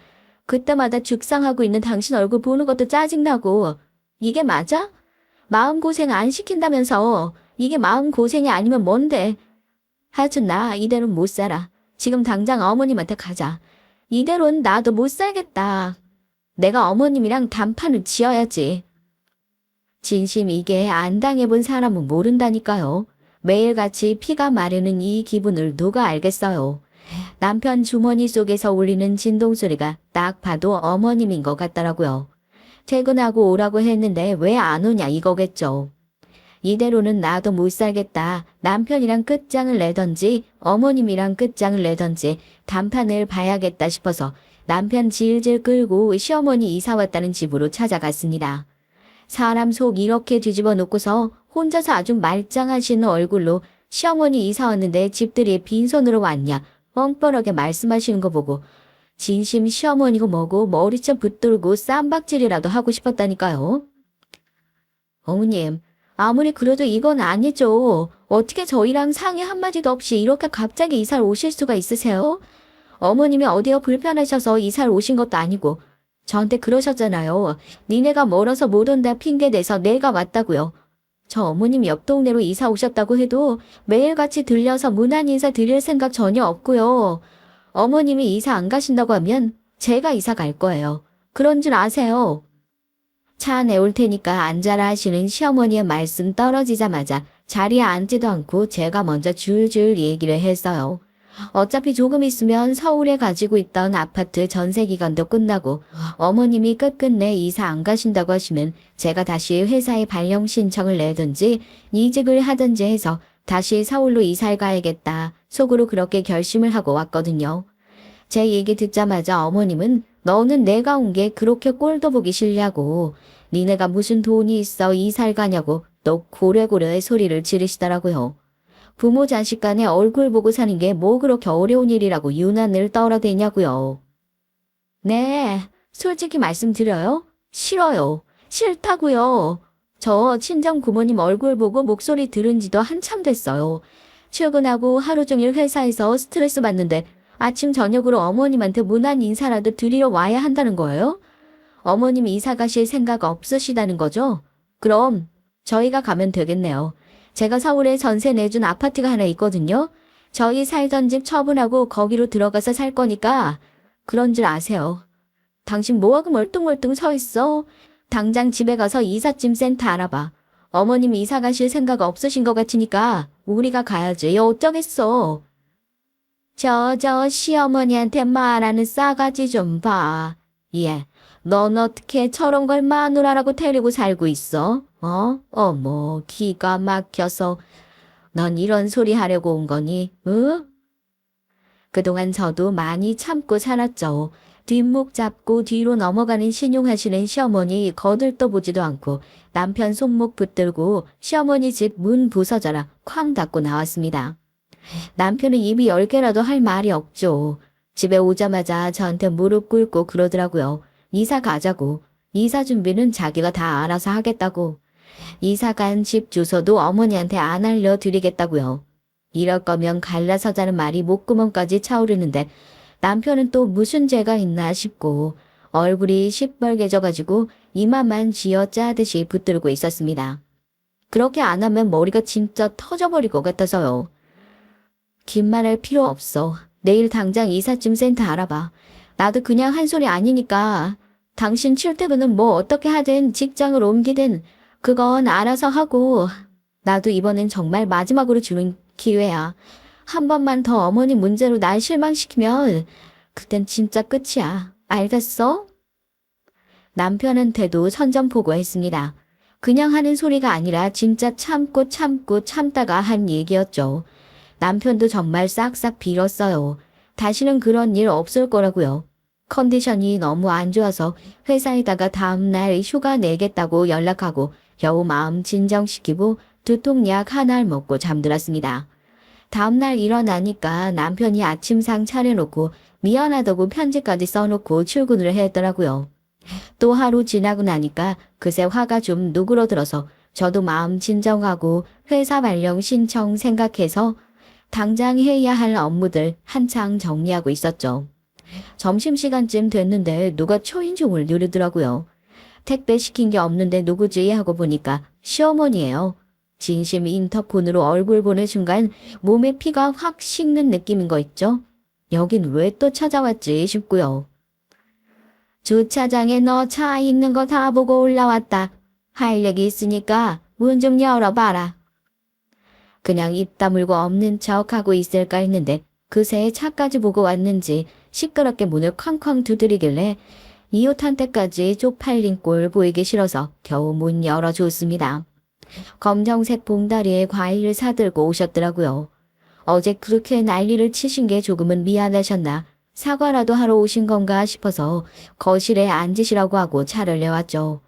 그때마다 죽상하고 있는 당신 얼굴 보는 것도 짜증나고. 이게 맞아? 마음고생 안 시킨다면서. 이게 마음고생이 아니면 뭔데? 하여튼 나 이대로는 못 살아. 지금 당장 어머님한테 가자. 이대로는 나도 못 살겠다. 내가 어머님이랑 단판을 지어야지. 진심 이게 안 당해본 사람은 모른다니까요. 매일같이 피가 마르는 이 기분을 누가 알겠어요. 남편 주머니 속에서 울리는 진동소리가 딱 봐도 어머님인 것 같더라고요. 퇴근하고 오라고 했는데 왜 안 오냐 이거겠죠. 이대로는 나도 못 살겠다. 남편이랑 끝장을 내던지 어머님이랑 끝장을 내던지 단판을 봐야겠다 싶어서 남편 질질 끌고 시어머니 이사 왔다는 집으로 찾아갔습니다. 사람 속 이렇게 뒤집어 놓고서 혼자서 아주 말짱하시는 얼굴로 시어머니 이사 왔는데 집들이 빈손으로 왔냐 뻥뻔하게 말씀하시는 거 보고 진심 시어머니고 뭐고 머리채 붙들고 쌈박질이라도 하고 싶었다니까요. 어머님, 아무리 그래도 이건 아니죠. 어떻게 저희랑 상의 한마디도 없이 이렇게 갑자기 이사를 오실 수가 있으세요? 어머님이 어디어 불편하셔서 이사를 오신 것도 아니고 저한테 그러셨잖아요. 니네가 멀어서 못 온다 핑계대서 내가 왔다고요. 저 어머님 옆 동네로 이사 오셨다고 해도 매일같이 들려서 문안 인사 드릴 생각 전혀 없고요. 어머님이 이사 안 가신다고 하면 제가 이사 갈 거예요. 그런 줄 아세요. 차 내올 테니까 앉아라 하시는 시어머니의 말씀 떨어지자마자 자리에 앉지도 않고 제가 먼저 줄줄 얘기를 했어요. 어차피 조금 있으면 서울에 가지고 있던 아파트 전세 기간도 끝나고 어머님이 끝끝내 이사 안 가신다고 하시면 제가 다시 회사에 발령 신청을 내든지 이직을 하든지 해서 다시 서울로 이사를 가야겠다. 속으로 그렇게 결심을 하고 왔거든요. 제 얘기 듣자마자 어머님은 너는 내가 온 게 그렇게 꼴도 보기 싫냐고. 니네가 무슨 돈이 있어 이사를 가냐고 또 고래고래 소리를 지르시더라고요. 부모 자식 간의 얼굴 보고 사는 게 뭐 그렇게 어려운 일이라고 유난을 떨어대냐고요. 네, 솔직히 말씀드려요. 싫어요. 싫다고요. 저 친정 부모님 얼굴 보고 목소리 들은 지도 한참 됐어요. 출근하고 하루 종일 회사에서 스트레스 받는데 아침 저녁으로 어머님한테 문안 인사라도 드리러 와야 한다는 거예요? 어머님 이사 가실 생각 없으시다는 거죠? 그럼 저희가 가면 되겠네요. 제가 서울에 전세 내준 아파트가 하나 있거든요. 저희 살던 집 처분하고 거기로 들어가서 살 거니까 그런 줄 아세요. 당신 뭐하고 멀뚱멀뚱 서 있어? 당장 집에 가서 이삿짐 센터 알아봐. 어머님 이사 가실 생각 없으신 것 같으니까 우리가 가야지. 어쩌겠어. 저 시어머니한테 말하는 싸가지 좀 봐. 예, 넌 어떻게 저런 걸 마누라라고 데리고 살고 있어? 어머, 기가 막혀서. 넌 이런 소리 하려고 온 거니? 응? 그동안 저도 많이 참고 살았죠. 뒷목 잡고 뒤로 넘어가는 신용하시는 시어머니 거들떠보지도 않고 남편 손목 붙들고 시어머니 집 문 부서져라 쾅 닫고 나왔습니다. 남편은 입이 10개라도 할 말이 없죠. 집에 오자마자 저한테 무릎 꿇고 그러더라고요. 이사 가자고. 이사 준비는 자기가 다 알아서 하겠다고. 이사 간 집 주소도 어머니한테 안 알려드리겠다고요. 이럴 거면 갈라서자는 말이 목구멍까지 차오르는데 남편은 또 무슨 죄가 있나 싶고 얼굴이 시뻘개져가지고 이마만 쥐어짜듯이 붙들고 있었습니다. 그렇게 안 하면 머리가 진짜 터져버릴 것 같아서요. 긴 말 할 필요 없어. 내일 당장 이삿짐 센터 알아봐. 나도 그냥 한 소리 아니니까 당신 출퇴근은 뭐 어떻게 하든 직장을 옮기든 그건 알아서 하고 나도 이번엔 정말 마지막으로 주는 기회야. 한 번만 더 어머니 문제로 날 실망시키면 그땐 진짜 끝이야. 알겠어? 남편한테도 선전포고했습니다. 그냥 하는 소리가 아니라 진짜 참고 참다가 한 얘기였죠. 남편도 정말 싹싹 빌었어요. 다시는 그런 일 없을 거라고요. 컨디션이 너무 안 좋아서 회사에다가 다음날 휴가 내겠다고 연락하고 겨우 마음 진정시키고 두통약 하나를 먹고 잠들었습니다. 다음날 일어나니까 남편이 아침상 차려놓고 미안하다고 편지까지 써놓고 출근을 했더라고요. 또 하루 지나고 나니까 그새 화가 좀 누그러들어서 저도 마음 진정하고 회사 발령 신청 생각해서 당장 해야 할 업무들 한창 정리하고 있었죠. 점심시간쯤 됐는데 누가 초인종을 누르더라고요. 택배 시킨 게 없는데 누구지 하고 보니까 시어머니예요. 진심 인터폰으로 얼굴 보는 순간 몸에 피가 확 식는 느낌인 거 있죠? 여긴 왜 또 찾아왔지 싶고요. 주차장에 너 차 있는 거 다 보고 올라왔다. 할 얘기 있으니까 문 좀 열어봐라. 그냥 입 다물고 없는 척하고 있을까 했는데 그새 차까지 보고 왔는지 시끄럽게 문을 쾅쾅 두드리길래 이웃한 때까지 쪽팔린 꼴 보이기 싫어서 겨우 문 열어줬습니다. 검정색 봉다리에 과일을 사들고 오셨더라고요. 어제 그렇게 난리를 치신 게 조금은 미안하셨나 사과라도 하러 오신 건가 싶어서 거실에 앉으시라고 하고 차를 내왔죠.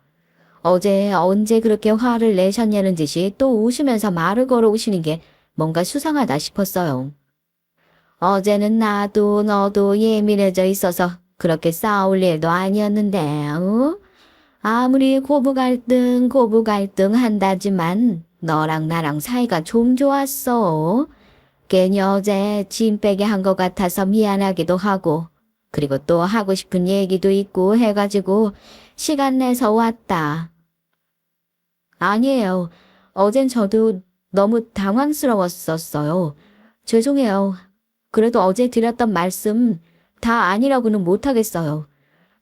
어제 언제 그렇게 화를 내셨냐는 듯이 또 웃으면서 말을 걸어오시는 게 뭔가 수상하다 싶었어요. 어제는 나도 너도 예민해져 있어서 그렇게 싸울 일도 아니었는데, 아무리 고부 갈등 한다지만 너랑 나랑 사이가 좀 좋았어. 괜히 어제 짐 빼게 한 것 같아서 미안하기도 하고, 그리고 또 하고 싶은 얘기도 있고 해가지고 시간 내서 왔다. 아니에요. 어젠 저도 너무 당황스러웠었어요. 죄송해요. 그래도 어제 드렸던 말씀 다 아니라고는 못하겠어요.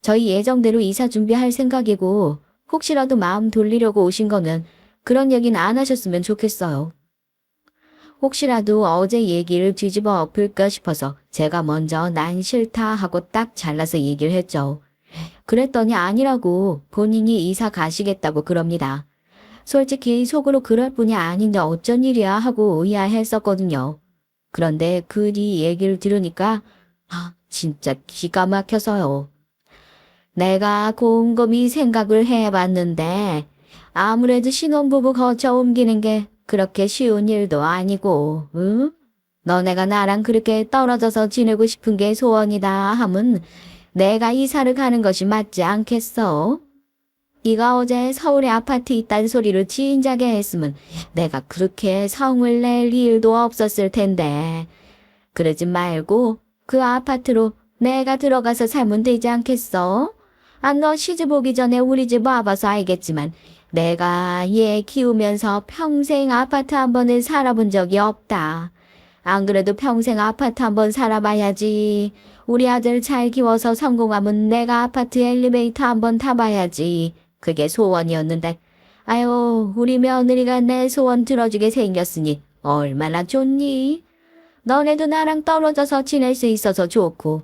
저희 예정대로 이사 준비할 생각이고 혹시라도 마음 돌리려고 오신 거면 그런 얘기는 안 하셨으면 좋겠어요. 혹시라도 어제 얘기를 뒤집어 엎을까 싶어서 제가 먼저 난 싫다 하고 딱 잘라서 얘기를 했죠. 그랬더니 아니라고 본인이 이사 가시겠다고 그럽니다. 솔직히 속으로 그럴 뿐이 아닌데 어쩐 일이야 하고 의아했었거든요. 그런데 그 뒤 얘기를 들으니까 진짜 기가 막혀서요. 내가 곰곰이 생각을 해봤는데 아무래도 신혼부부 거쳐 옮기는 게 그렇게 쉬운 일도 아니고, 응? 너네가 나랑 그렇게 떨어져서 지내고 싶은 게 소원이다 하면 내가 이사를 가는 것이 맞지 않겠어? 네가 어제 서울에 아파트 있다는 소리를 진작에 했으면 내가 그렇게 성을 낼 일도 없었을 텐데. 그러지 말고 그 아파트로 내가 들어가서 살면 되지 않겠어? 너 시집 오기 전에 우리 집 와봐서 알겠지만 내가 얘 키우면서 평생 아파트 한 번은 살아본 적이 없다. 안 그래도 평생 아파트 한 번 살아봐야지. 우리 아들 잘 키워서 성공하면 내가 아파트 엘리베이터 한 번 타봐야지. 그게 소원이었는데 아유 우리 며느리가 내 소원 들어주게 생겼으니 얼마나 좋니? 너네도 나랑 떨어져서 지낼 수 있어서 좋고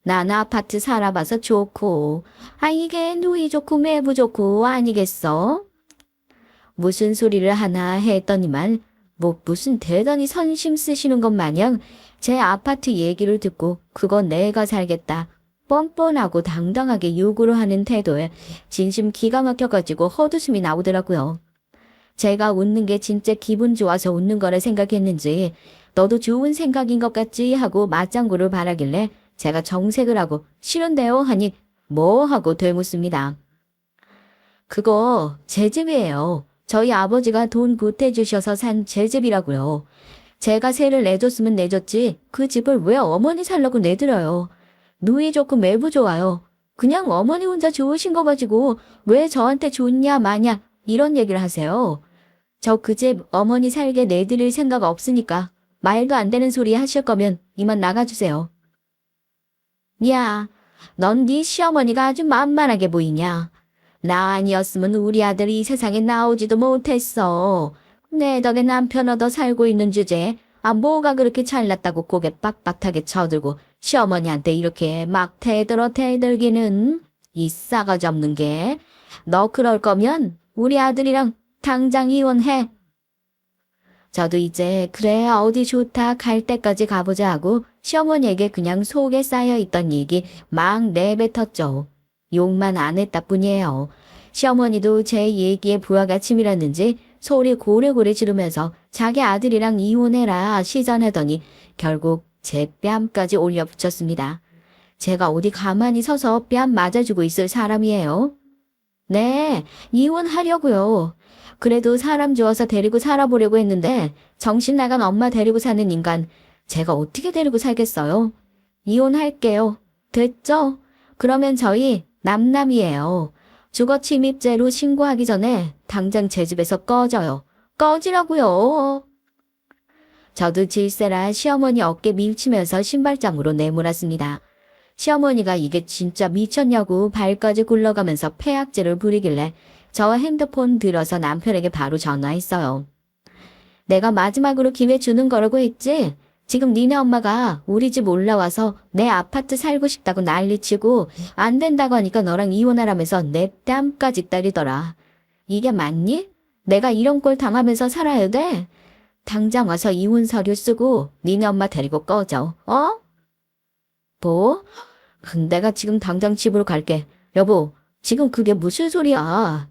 난 아파트 살아봐서 좋고 이게 누이 좋고 매부 좋고 아니겠어? 무슨 소리를 하나 했더니만 뭐 무슨 대단히 선심 쓰시는 것 마냥 제 아파트 얘기를 듣고 그건 내가 살겠다. 뻔뻔하고 당당하게 요구를 하는 태도에 진심 기가 막혀가지고 헛웃음이 나오더라고요. 제가 웃는 게 진짜 기분 좋아서 웃는 거라 생각했는지 너도 좋은 생각인 것 같지 하고 맞장구를 바라길래 제가 정색을 하고 싫은데요 하니 뭐 하고 되묻습니다. 그거 제 집이에요. 저희 아버지가 돈 보태주셔서 산 제 집이라고요. 제가 세를 내줬으면 내줬지 그 집을 왜 어머니 살라고 내드려요. 누이 좋고 매부 좋아요. 그냥 어머니 혼자 좋으신 거 가지고 왜 저한테 좋냐 마냐 이런 얘기를 하세요. 저 그 집 어머니 살게 내드릴 생각 없으니까 말도 안 되는 소리 하실 거면 이만 나가주세요. 야, 넌 네 시어머니가 아주 만만하게 보이냐. 나 아니었으면 우리 아들이 이 세상에 나오지도 못했어. 내 덕에 남편 얻어 살고 있는 주제에 뭐가 그렇게 잘났다고 고개 빡빡하게 쳐들고 시어머니한테 이렇게 막 대들기는 이 싸가지 없는 게. 너 그럴 거면 우리 아들이랑 당장 이혼해. 저도 이제 그래 어디 좋다 갈 때까지 가보자 하고 시어머니에게 그냥 속에 쌓여있던 얘기 막 내뱉었죠. 욕만 안 했다 뿐이에요. 시어머니도 제 얘기에 부하가 치밀었는지 소리 고래고래 지르면서 자기 아들이랑 이혼해라 시전하더니 결국 제 뺨까지 올려 붙였습니다. 제가 어디 가만히 서서 뺨 맞아주고 있을 사람이에요? 네, 이혼하려고요. 그래도 사람 좋아서 데리고 살아보려고 했는데 정신 나간 엄마 데리고 사는 인간 제가 어떻게 데리고 살겠어요? 이혼할게요. 됐죠? 그러면 저희 남남이에요. 주거 침입죄로 신고하기 전에 당장 제 집에서 꺼져요. 꺼지라고요. 저도 질세라 시어머니 어깨 밀치면서 신발장으로 내몰았습니다. 시어머니가 이게 진짜 미쳤냐고 발까지 굴러가면서 패악질을 부리길래 저 핸드폰 들어서 남편에게 바로 전화했어요. 내가 마지막으로 기회 주는 거라고 했지? 지금 니네 엄마가 우리 집 올라와서 내 아파트 살고 싶다고 난리치고 안 된다고 하니까 너랑 이혼하라면서 내 뺨까지 때리더라. 이게 맞니? 내가 이런 꼴 당하면서 살아야 돼? 당장 와서 이혼 서류 쓰고 니네 엄마 데리고 꺼져. 어? 뭐? 내가 지금 당장 집으로 갈게. 여보, 지금 그게 무슨 소리야?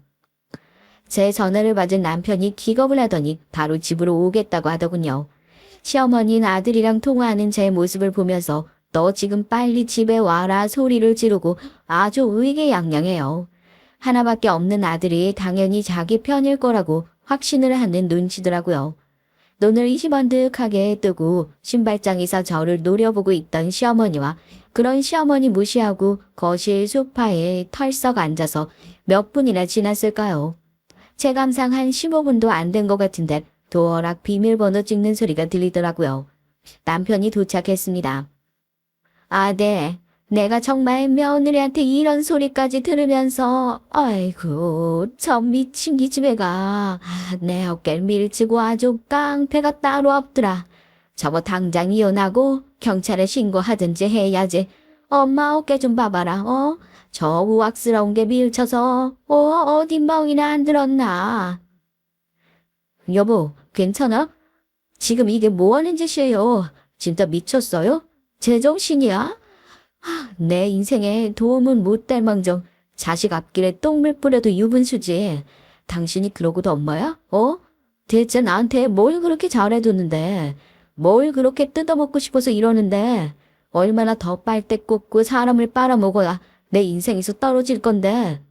제 전화를 받은 남편이 기겁을 하더니 바로 집으로 오겠다고 하더군요. 시어머니는 아들이랑 통화하는 제 모습을 보면서 너 지금 빨리 집에 와라 소리를 지르고 아주 의기양양해요. 하나밖에 없는 아들이 당연히 자기 편일 거라고 확신을 하는 눈치더라고요. 눈을 이시번득하게 뜨고 신발장에서 저를 노려보고 있던 시어머니와 그런 시어머니 무시하고 거실 소파에 털썩 앉아서 몇 분이나 지났을까요? 체감상 한 15분도 안 된 것 같은데 도어락 비밀번호 찍는 소리가 들리더라고요. 남편이 도착했습니다. 아, 네. 내가 정말 며느리한테 이런 소리까지 들으면서 아이고 저 미친 기집애가 내 어깨를 밀치고 아주 깡패가 따로 없더라. 저거 당장 이혼하고 경찰에 신고하든지 해야지. 엄마 어깨 좀 봐봐라. 저 우악스러운 게 밀쳐서 어디 멍이나 안 들었나. 여보 괜찮아? 지금 이게 뭐 하는 짓이에요? 진짜 미쳤어요? 제정신이야? 내 인생에 도움은 못 될 망정 자식 앞길에 똥물 뿌려도 유분수지. 당신이 그러고도 엄마야? 대체 나한테 뭘 그렇게 잘해줬는데 뭘 그렇게 뜯어먹고 싶어서 이러는데 얼마나 더 빨대 꽂고 사람을 빨아먹어야 내 인생에서 떨어질 건데.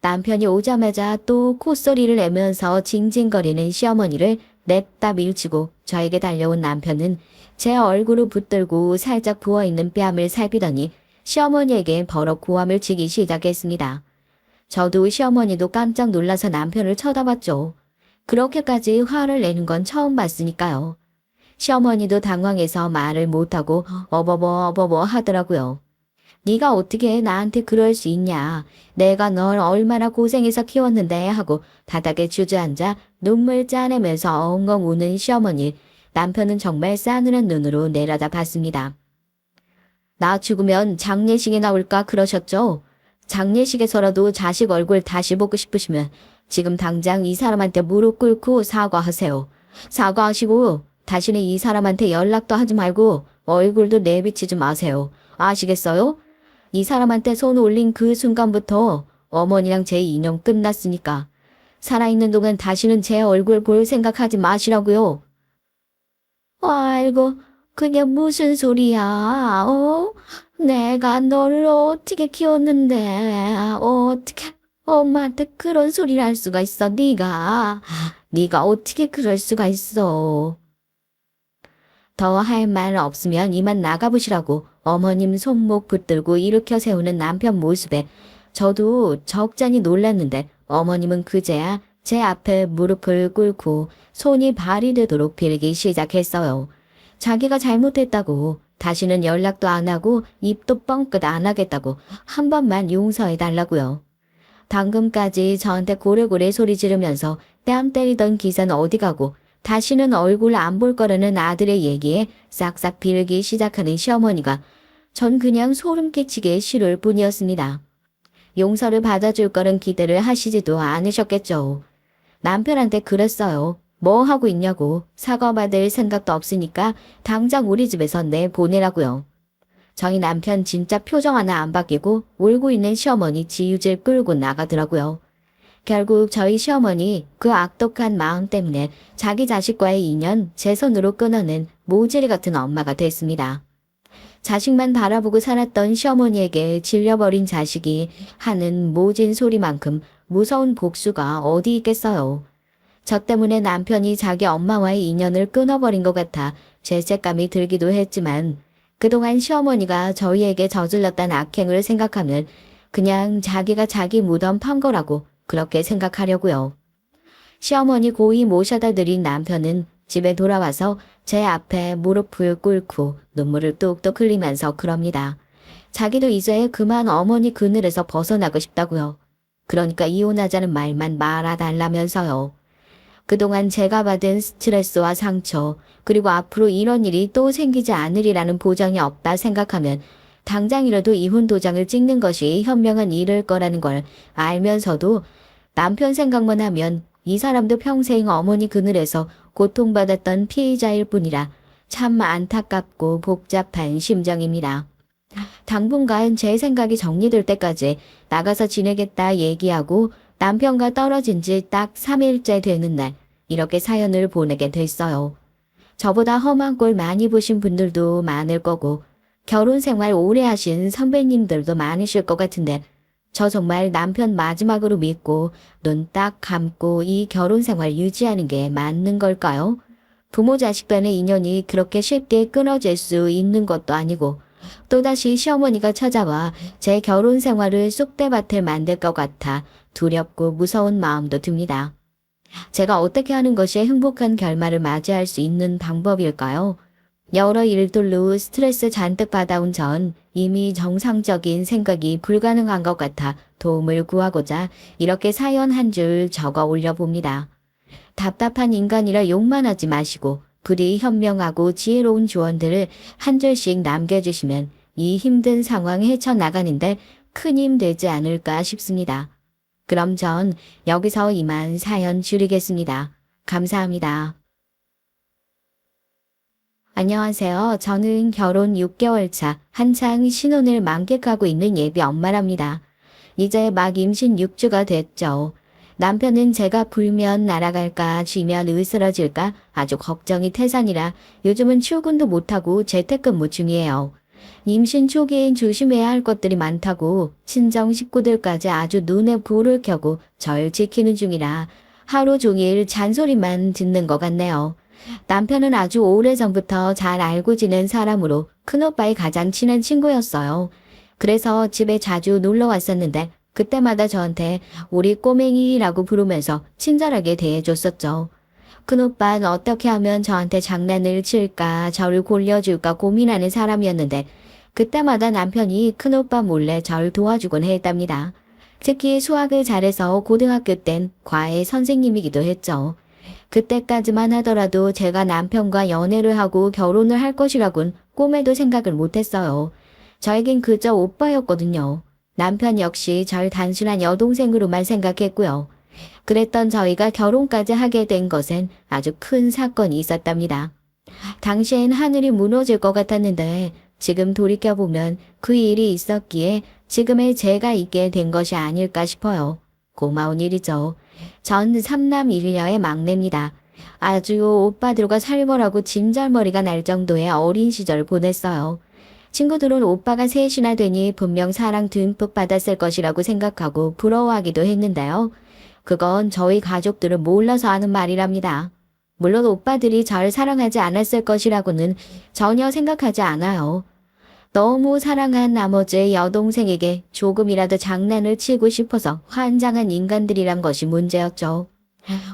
남편이 오자마자 또 콧소리를 내면서 징징거리는 시어머니를 냅다 밀치고 저에게 달려온 남편은 제 얼굴을 붙들고 살짝 부어있는 뺨을 살피더니 시어머니에게 버럭 고함을 치기 시작했습니다. 저도 시어머니도 깜짝 놀라서 남편을 쳐다봤죠. 그렇게까지 화를 내는 건 처음 봤으니까요. 시어머니도 당황해서 말을 못하고 어버버 하더라고요. 네가 어떻게 나한테 그럴 수 있냐. 내가 널 얼마나 고생해서 키웠는데 하고 바닥에 주저앉아 눈물 짜내면서 엉엉 우는 시어머니. 남편은 정말 싸늘한 눈으로 내려다 봤습니다. 나 죽으면 장례식에 나올까 그러셨죠? 장례식에서라도 자식 얼굴 다시 보고 싶으시면 지금 당장 이 사람한테 무릎 꿇고 사과하세요. 사과하시고 다시는 이 사람한테 연락도 하지 말고 얼굴도 내비치지 마세요. 아시겠어요? 이 사람한테 손 올린 그 순간부터 어머니랑 제 인연 끝났으니까 살아있는 동안 다시는 제 얼굴 볼 생각하지 마시라고요. 아이고, 그게 무슨 소리야, 내가 너를 어떻게 키웠는데, 어떻게 엄마한테 그런 소리를 할 수가 있어, 네가 어떻게 그럴 수가 있어. 더 할 말 없으면 이만 나가보시라고 어머님 손목 붙들고 일으켜 세우는 남편 모습에 저도 적잖이 놀랐는데 어머님은 그제야 제 앞에 무릎을 꿇고 손이 발이 되도록 빌기 시작했어요. 자기가 잘못했다고 다시는 연락도 안 하고 입도 뻥끗 안 하겠다고 한 번만 용서해 달라고요. 방금까지 저한테 고래고래 소리 지르면서 뺨 때리던 기사는 어디 가고 다시는 얼굴 안 볼 거라는 아들의 얘기에 싹싹 빌기 시작하는 시어머니가 전 그냥 소름 끼치게 싫을 뿐이었습니다. 용서를 받아줄 거는 기대를 하시지도 않으셨겠죠. 남편한테 그랬어요. 뭐 하고 있냐고. 사과받을 생각도 없으니까 당장 우리 집에서 내보내라고요. 저희 남편 진짜 표정 하나 안 바뀌고 울고 있는 시어머니 지우질 끌고 나가더라고요. 결국 저희 시어머니 그 악독한 마음 때문에 자기 자식과의 인연 제 손으로 끊어낸 모질이 같은 엄마가 됐습니다. 자식만 바라보고 살았던 시어머니에게 질려버린 자식이 하는 모진 소리만큼 무서운 복수가 어디 있겠어요. 저 때문에 남편이 자기 엄마와의 인연을 끊어버린 것 같아 죄책감이 들기도 했지만 그동안 시어머니가 저희에게 저질렀던 악행을 생각하면 그냥 자기가 자기 무덤 판 거라고 그렇게 생각하려고요. 시어머니 고이 모셔다 드린 남편은 집에 돌아와서 제 앞에 무릎을 꿇고 눈물을 뚝뚝 흘리면서 그럽니다. 자기도 이제 그만 어머니 그늘에서 벗어나고 싶다고요. 그러니까 이혼하자는 말만 말아달라면서요. 그동안 제가 받은 스트레스와 상처, 그리고 앞으로 이런 일이 또 생기지 않으리라는 보장이 없다 생각하면 당장이라도 이혼 도장을 찍는 것이 현명한 일일 거라는 걸 알면서도 남편 생각만 하면 이 사람도 평생 어머니 그늘에서 고통받았던 피해자일 뿐이라 참 안타깝고 복잡한 심정입니다. 당분간 제 생각이 정리될 때까지 나가서 지내겠다 얘기하고 남편과 떨어진 지 딱 3일째 되는 날 이렇게 사연을 보내게 됐어요. 저보다 험한 꼴 많이 보신 분들도 많을 거고 결혼 생활 오래 하신 선배님들도 많으실 것 같은데 저 정말 남편 마지막으로 믿고 눈 딱 감고 이 결혼 생활 유지하는 게 맞는 걸까요? 부모 자식 간의 인연이 그렇게 쉽게 끊어질 수 있는 것도 아니고 또다시 시어머니가 찾아와 제 결혼 생활을 쑥대밭을 만들 것 같아 두렵고 무서운 마음도 듭니다. 제가 어떻게 하는 것이 행복한 결말을 맞이할 수 있는 방법일까요? 여러 일들로 스트레스 잔뜩 받아온 전 이미 정상적인 생각이 불가능한 것 같아 도움을 구하고자 이렇게 사연 한 줄 적어 올려봅니다. 답답한 인간이라 욕만 하지 마시고 부디 현명하고 지혜로운 조언들을 한 줄씩 남겨주시면 이 힘든 상황 헤쳐나가는데 큰 힘 되지 않을까 싶습니다. 그럼 전 여기서 이만 사연 줄이겠습니다. 감사합니다. 안녕하세요. 저는 결혼 6개월 차 한창 신혼을 만끽하고 있는 예비 엄마랍니다. 이제 막 임신 6주가 됐죠. 남편은 제가 불면 날아갈까 쉬면 으스러질까 아주 걱정이 태산이라 요즘은 출근도 못하고 재택근무 중이에요. 임신 초기엔 조심해야 할 것들이 많다고 친정 식구들까지 아주 눈에 불을 켜고 절 지키는 중이라 하루 종일 잔소리만 듣는 것 같네요. 남편은 아주 오래전부터 잘 알고 지낸 사람으로 큰오빠의 가장 친한 친구였어요. 그래서 집에 자주 놀러 왔었는데 그때마다 저한테 우리 꼬맹이라고 부르면서 친절하게 대해줬었죠. 큰오빠는 어떻게 하면 저한테 장난을 칠까 저를 골려줄까 고민하는 사람이었는데 그때마다 남편이 큰오빠 몰래 절 도와주곤 했답니다. 특히 수학을 잘해서 고등학교 땐 과외 선생님이기도 했죠. 그때까지만 하더라도 제가 남편과 연애를 하고 결혼을 할 것이라곤 꿈에도 생각을 못했어요. 저에겐 그저 오빠였거든요. 남편 역시 절 단순한 여동생으로만 생각했고요. 그랬던 저희가 결혼까지 하게 된 것엔 아주 큰 사건이 있었답니다. 당시엔 하늘이 무너질 것 같았는데 지금 돌이켜보면 그 일이 있었기에 지금의 제가 있게 된 것이 아닐까 싶어요. 고마운 일이죠. 전 3남 1녀의 막내입니다. 아주 오빠들과 살벌하고 진절머리가 날 정도의 어린 시절을 보냈어요. 친구들은 오빠가 셋이나 되니 분명 사랑 듬뿍 받았을 것이라고 생각하고 부러워하기도 했는데요. 그건 저희 가족들은 몰라서 하는 말이랍니다. 물론 오빠들이 절 사랑하지 않았을 것이라고는 전혀 생각하지 않아요. 너무 사랑한 나머지 여동생에게 조금이라도 장난을 치고 싶어서 환장한 인간들이란 것이 문제였죠.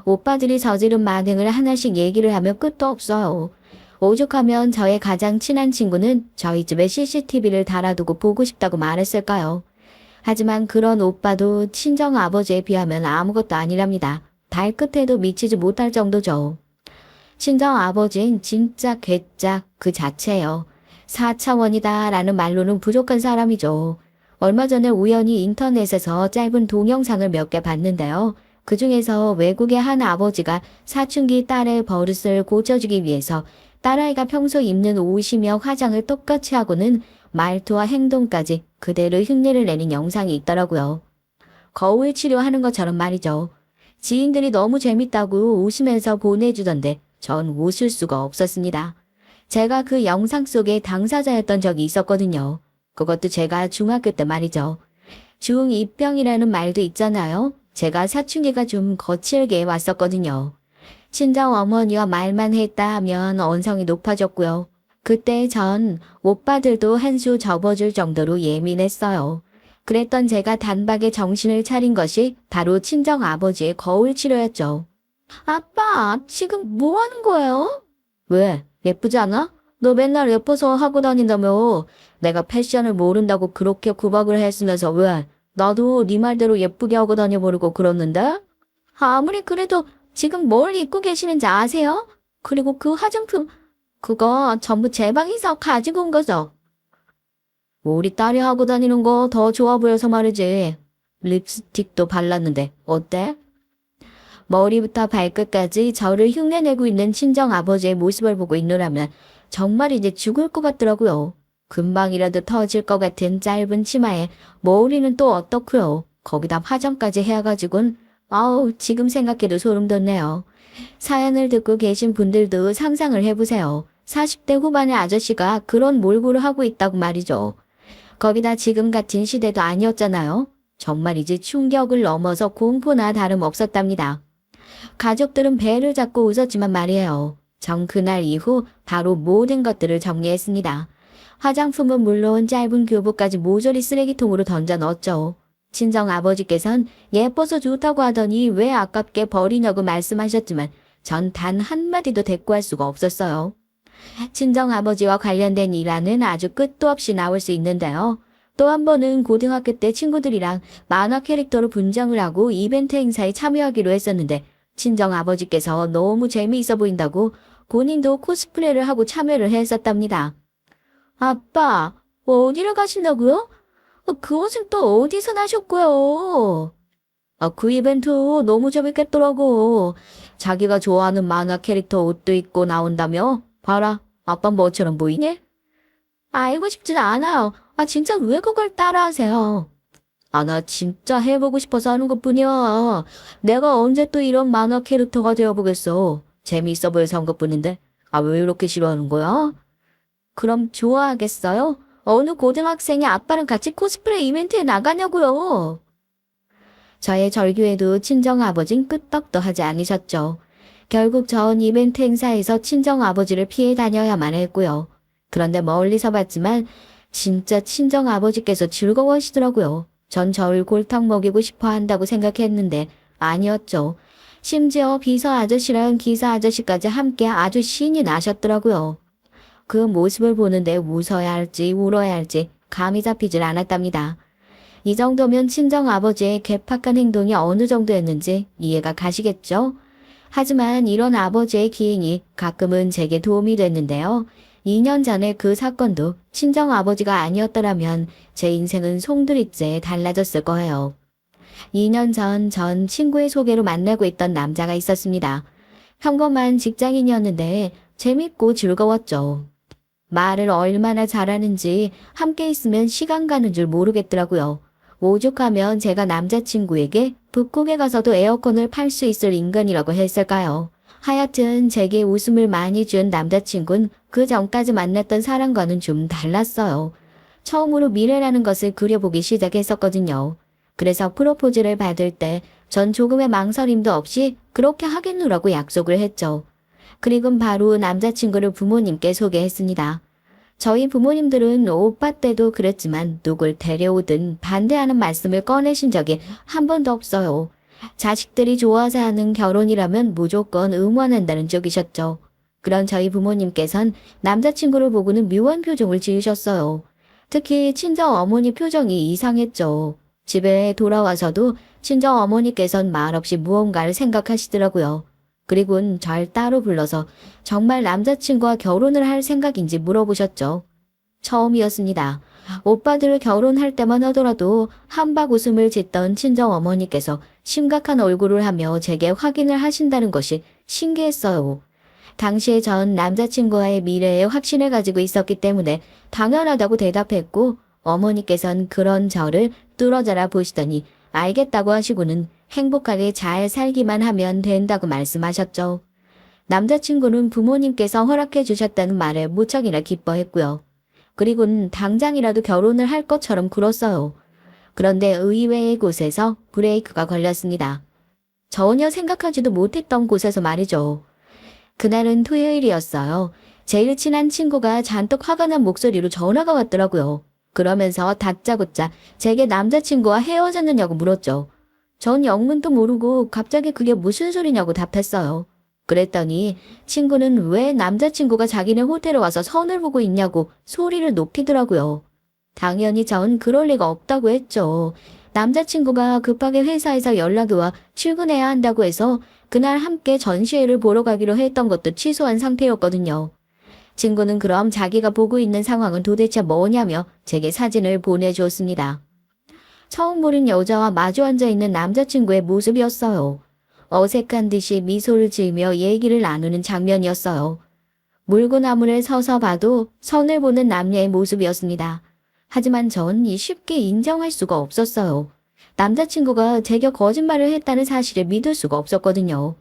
오빠들이 저지른 만행을 하나씩 얘기를 하면 끝도 없어요. 오죽하면 저의 가장 친한 친구는 저희 집에 CCTV를 달아두고 보고 싶다고 말했을까요? 하지만 그런 오빠도 친정 아버지에 비하면 아무것도 아니랍니다. 발끝에도 미치지 못할 정도죠. 친정 아버지는 진짜 괴짝 그 자체예요. 4차원이다 라는 말로는 부족한 사람이죠. 얼마 전에 우연히 인터넷에서 짧은 동영상을 몇 개 봤는데요. 그 중에서 외국의 한 아버지가 사춘기 딸의 버릇을 고쳐주기 위해서 딸아이가 평소 입는 옷이며 화장을 똑같이 하고는 말투와 행동까지 그대로 흉내를 내는 영상이 있더라고요. 거울 치료하는 것처럼 말이죠. 지인들이 너무 재밌다고 웃으면서 보내주던데 전 웃을 수가 없었습니다. 제가 그 영상 속에 당사자였던 적이 있었거든요. 그것도 제가 중학교 때 말이죠. 중2병이라는 말도 있잖아요. 제가 사춘기가 좀 거칠게 왔었거든요. 친정 어머니와 말만 했다 하면 언성이 높아졌고요. 그때 전 오빠들도 한 수 접어줄 정도로 예민했어요. 그랬던 제가 단박에 정신을 차린 것이 바로 친정 아버지의 거울 치료였죠. 아빠, 지금 뭐 하는 거예요? 왜? 예쁘지 않아? 너 맨날 예뻐서 하고 다닌다며. 내가 패션을 모른다고 그렇게 구박을 했으면서 왜? 나도 네 말대로 예쁘게 하고 다녀보려고 그러는데? 아무리 그래도 지금 뭘 입고 계시는지 아세요? 그리고 그 화장품, 그거 전부 제 방에서 가지고 온 거죠? 우리 딸이 하고 다니는 거 더 좋아 보여서 말이지. 립스틱도 발랐는데 어때? 머리부터 발끝까지 저를 흉내내고 있는 친정 아버지의 모습을 보고 있노라면 정말 이제 죽을 것 같더라고요. 금방이라도 터질 것 같은 짧은 치마에 머리는 또 어떻고요. 거기다 화장까지 해가지고는 아우 지금 생각해도 소름 돋네요. 사연을 듣고 계신 분들도 상상을 해보세요. 40대 후반의 아저씨가 그런 몰골을 하고 있다고 말이죠. 거기다 지금 같은 시대도 아니었잖아요. 정말 이제 충격을 넘어서 공포나 다름없었답니다. 가족들은 배를 잡고 웃었지만 말이에요. 전 그날 이후 바로 모든 것들을 정리했습니다. 화장품은 물론 짧은 교복까지 모조리 쓰레기통으로 던져 넣었죠. 친정 아버지께선 예뻐서 좋다고 하더니 왜 아깝게 버리냐고 말씀하셨지만 전 단 한마디도 대꾸할 수가 없었어요. 친정 아버지와 관련된 일화는 아주 끝도 없이 나올 수 있는데요. 또 한 번은 고등학교 때 친구들이랑 만화 캐릭터로 분장을 하고 이벤트 행사에 참여하기로 했었는데 친정 아버지께서 너무 재미있어 보인다고 본인도 코스프레를 하고 참여를 했었답니다. 아빠, 어디를 가신다고요? 그 옷은 또 어디서 나셨고요? 그 이벤트 너무 재밌겠더라고. 자기가 좋아하는 만화 캐릭터 옷도 입고 나온다며? 봐라, 아빠 뭐처럼 보이니? 알고 싶진 않아요. 진짜 왜 그걸 따라하세요? 나 진짜 해보고 싶어서 하는 것뿐이야. 내가 언제 또 이런 만화 캐릭터가 되어보겠어. 재미있어 보여서 한 것뿐인데. 왜 이렇게 싫어하는 거야? 그럼 좋아하겠어요? 어느 고등학생이 아빠랑 같이 코스프레 이벤트에 나가냐고요. 저의 절규에도 친정 아버진 끄떡도 하지 않으셨죠. 결국 전 이벤트 행사에서 친정 아버지를 피해 다녀야만 했고요. 그런데 멀리서 봤지만 진짜 친정 아버지께서 즐거워하시더라고요. 전 저를 골탕 먹이고 싶어 한다고 생각했는데 아니었죠. 심지어 비서 아저씨랑 기사 아저씨까지 함께 아주 신이 나셨더라고요. 그 모습을 보는데 웃어야 할지 울어야 할지 감이 잡히질 않았답니다. 이 정도면 친정 아버지의 괴팍한 행동이 어느 정도였는지 이해가 가시겠죠? 하지만 이런 아버지의 기행이 가끔은 제게 도움이 됐는데요. 2년 전에 그 사건도 친정 아버지가 아니었더라면 제 인생은 송두리째 달라졌을 거예요. 2년 전 친구의 소개로 만나고 있던 남자가 있었습니다. 평범한 직장인이었는데 재밌고 즐거웠죠. 말을 얼마나 잘하는지 함께 있으면 시간 가는 줄 모르겠더라고요. 오죽하면 제가 남자친구에게 북극에 가서도 에어컨을 팔 수 있을 인간이라고 했을까요? 하여튼 제게 웃음을 많이 준 남자친구는 그 전까지 만났던 사람과는 좀 달랐어요. 처음으로 미래라는 것을 그려보기 시작했었거든요. 그래서 프로포즈를 받을 때 전 조금의 망설임도 없이 그렇게 하겠노라고 약속을 했죠. 그리고 바로 남자친구를 부모님께 소개했습니다. 저희 부모님들은 오빠 때도 그랬지만 누굴 데려오든 반대하는 말씀을 꺼내신 적이 한 번도 없어요. 자식들이 좋아서 하는 결혼이라면 무조건 응원한다는 쪽이셨죠. 그런 저희 부모님께선 남자친구를 보고는 묘한 표정을 지으셨어요. 특히 친정 어머니 표정이 이상했죠. 집에 돌아와서도 친정 어머니께선 말없이 무언가를 생각하시더라고요. 그리고는 절 따로 불러서 정말 남자친구와 결혼을 할 생각인지 물어보셨죠. 처음이었습니다. 오빠들 결혼할 때만 하더라도 한박 웃음을 짓던 친정 어머니께서 심각한 얼굴을 하며 제게 확인을 하신다는 것이 신기했어요. 당시에 전 남자친구와의 미래에 확신을 가지고 있었기 때문에 당연하다고 대답했고 어머니께선 그런 저를 뚫어져라 보시더니 알겠다고 하시고는 행복하게 잘 살기만 하면 된다고 말씀하셨죠. 남자친구는 부모님께서 허락해 주셨다는 말에 무척이나 기뻐했고요. 그리고는 당장이라도 결혼을 할 것처럼 굴었어요. 그런데 의외의 곳에서 브레이크가 걸렸습니다. 전혀 생각하지도 못했던 곳에서 말이죠. 그날은 토요일이었어요. 제일 친한 친구가 잔뜩 화가 난 목소리로 전화가 왔더라고요. 그러면서 다짜고짜 제게 남자친구와 헤어졌느냐고 물었죠. 전 영문도 모르고 갑자기 그게 무슨 소리냐고 답했어요. 그랬더니 친구는 왜 남자친구가 자기네 호텔에 와서 선을 보고 있냐고 소리를 높이더라고요. 당연히 전 그럴 리가 없다고 했죠. 남자친구가 급하게 회사에서 연락이 와 출근해야 한다고 해서 그날 함께 전시회를 보러 가기로 했던 것도 취소한 상태였거든요. 친구는 그럼 자기가 보고 있는 상황은 도대체 뭐냐며 제게 사진을 보내주었습니다. 처음 보는 여자와 마주 앉아있는 남자친구의 모습이었어요. 어색한 듯이 미소를 지으며 얘기를 나누는 장면이었어요. 물구나무를 서서 봐도 선을 보는 남녀의 모습이었습니다. 하지만 전 쉽게 인정할 수가 없었어요. 남자친구가 제게 거짓말을 했다는 사실을 믿을 수가 없었거든요.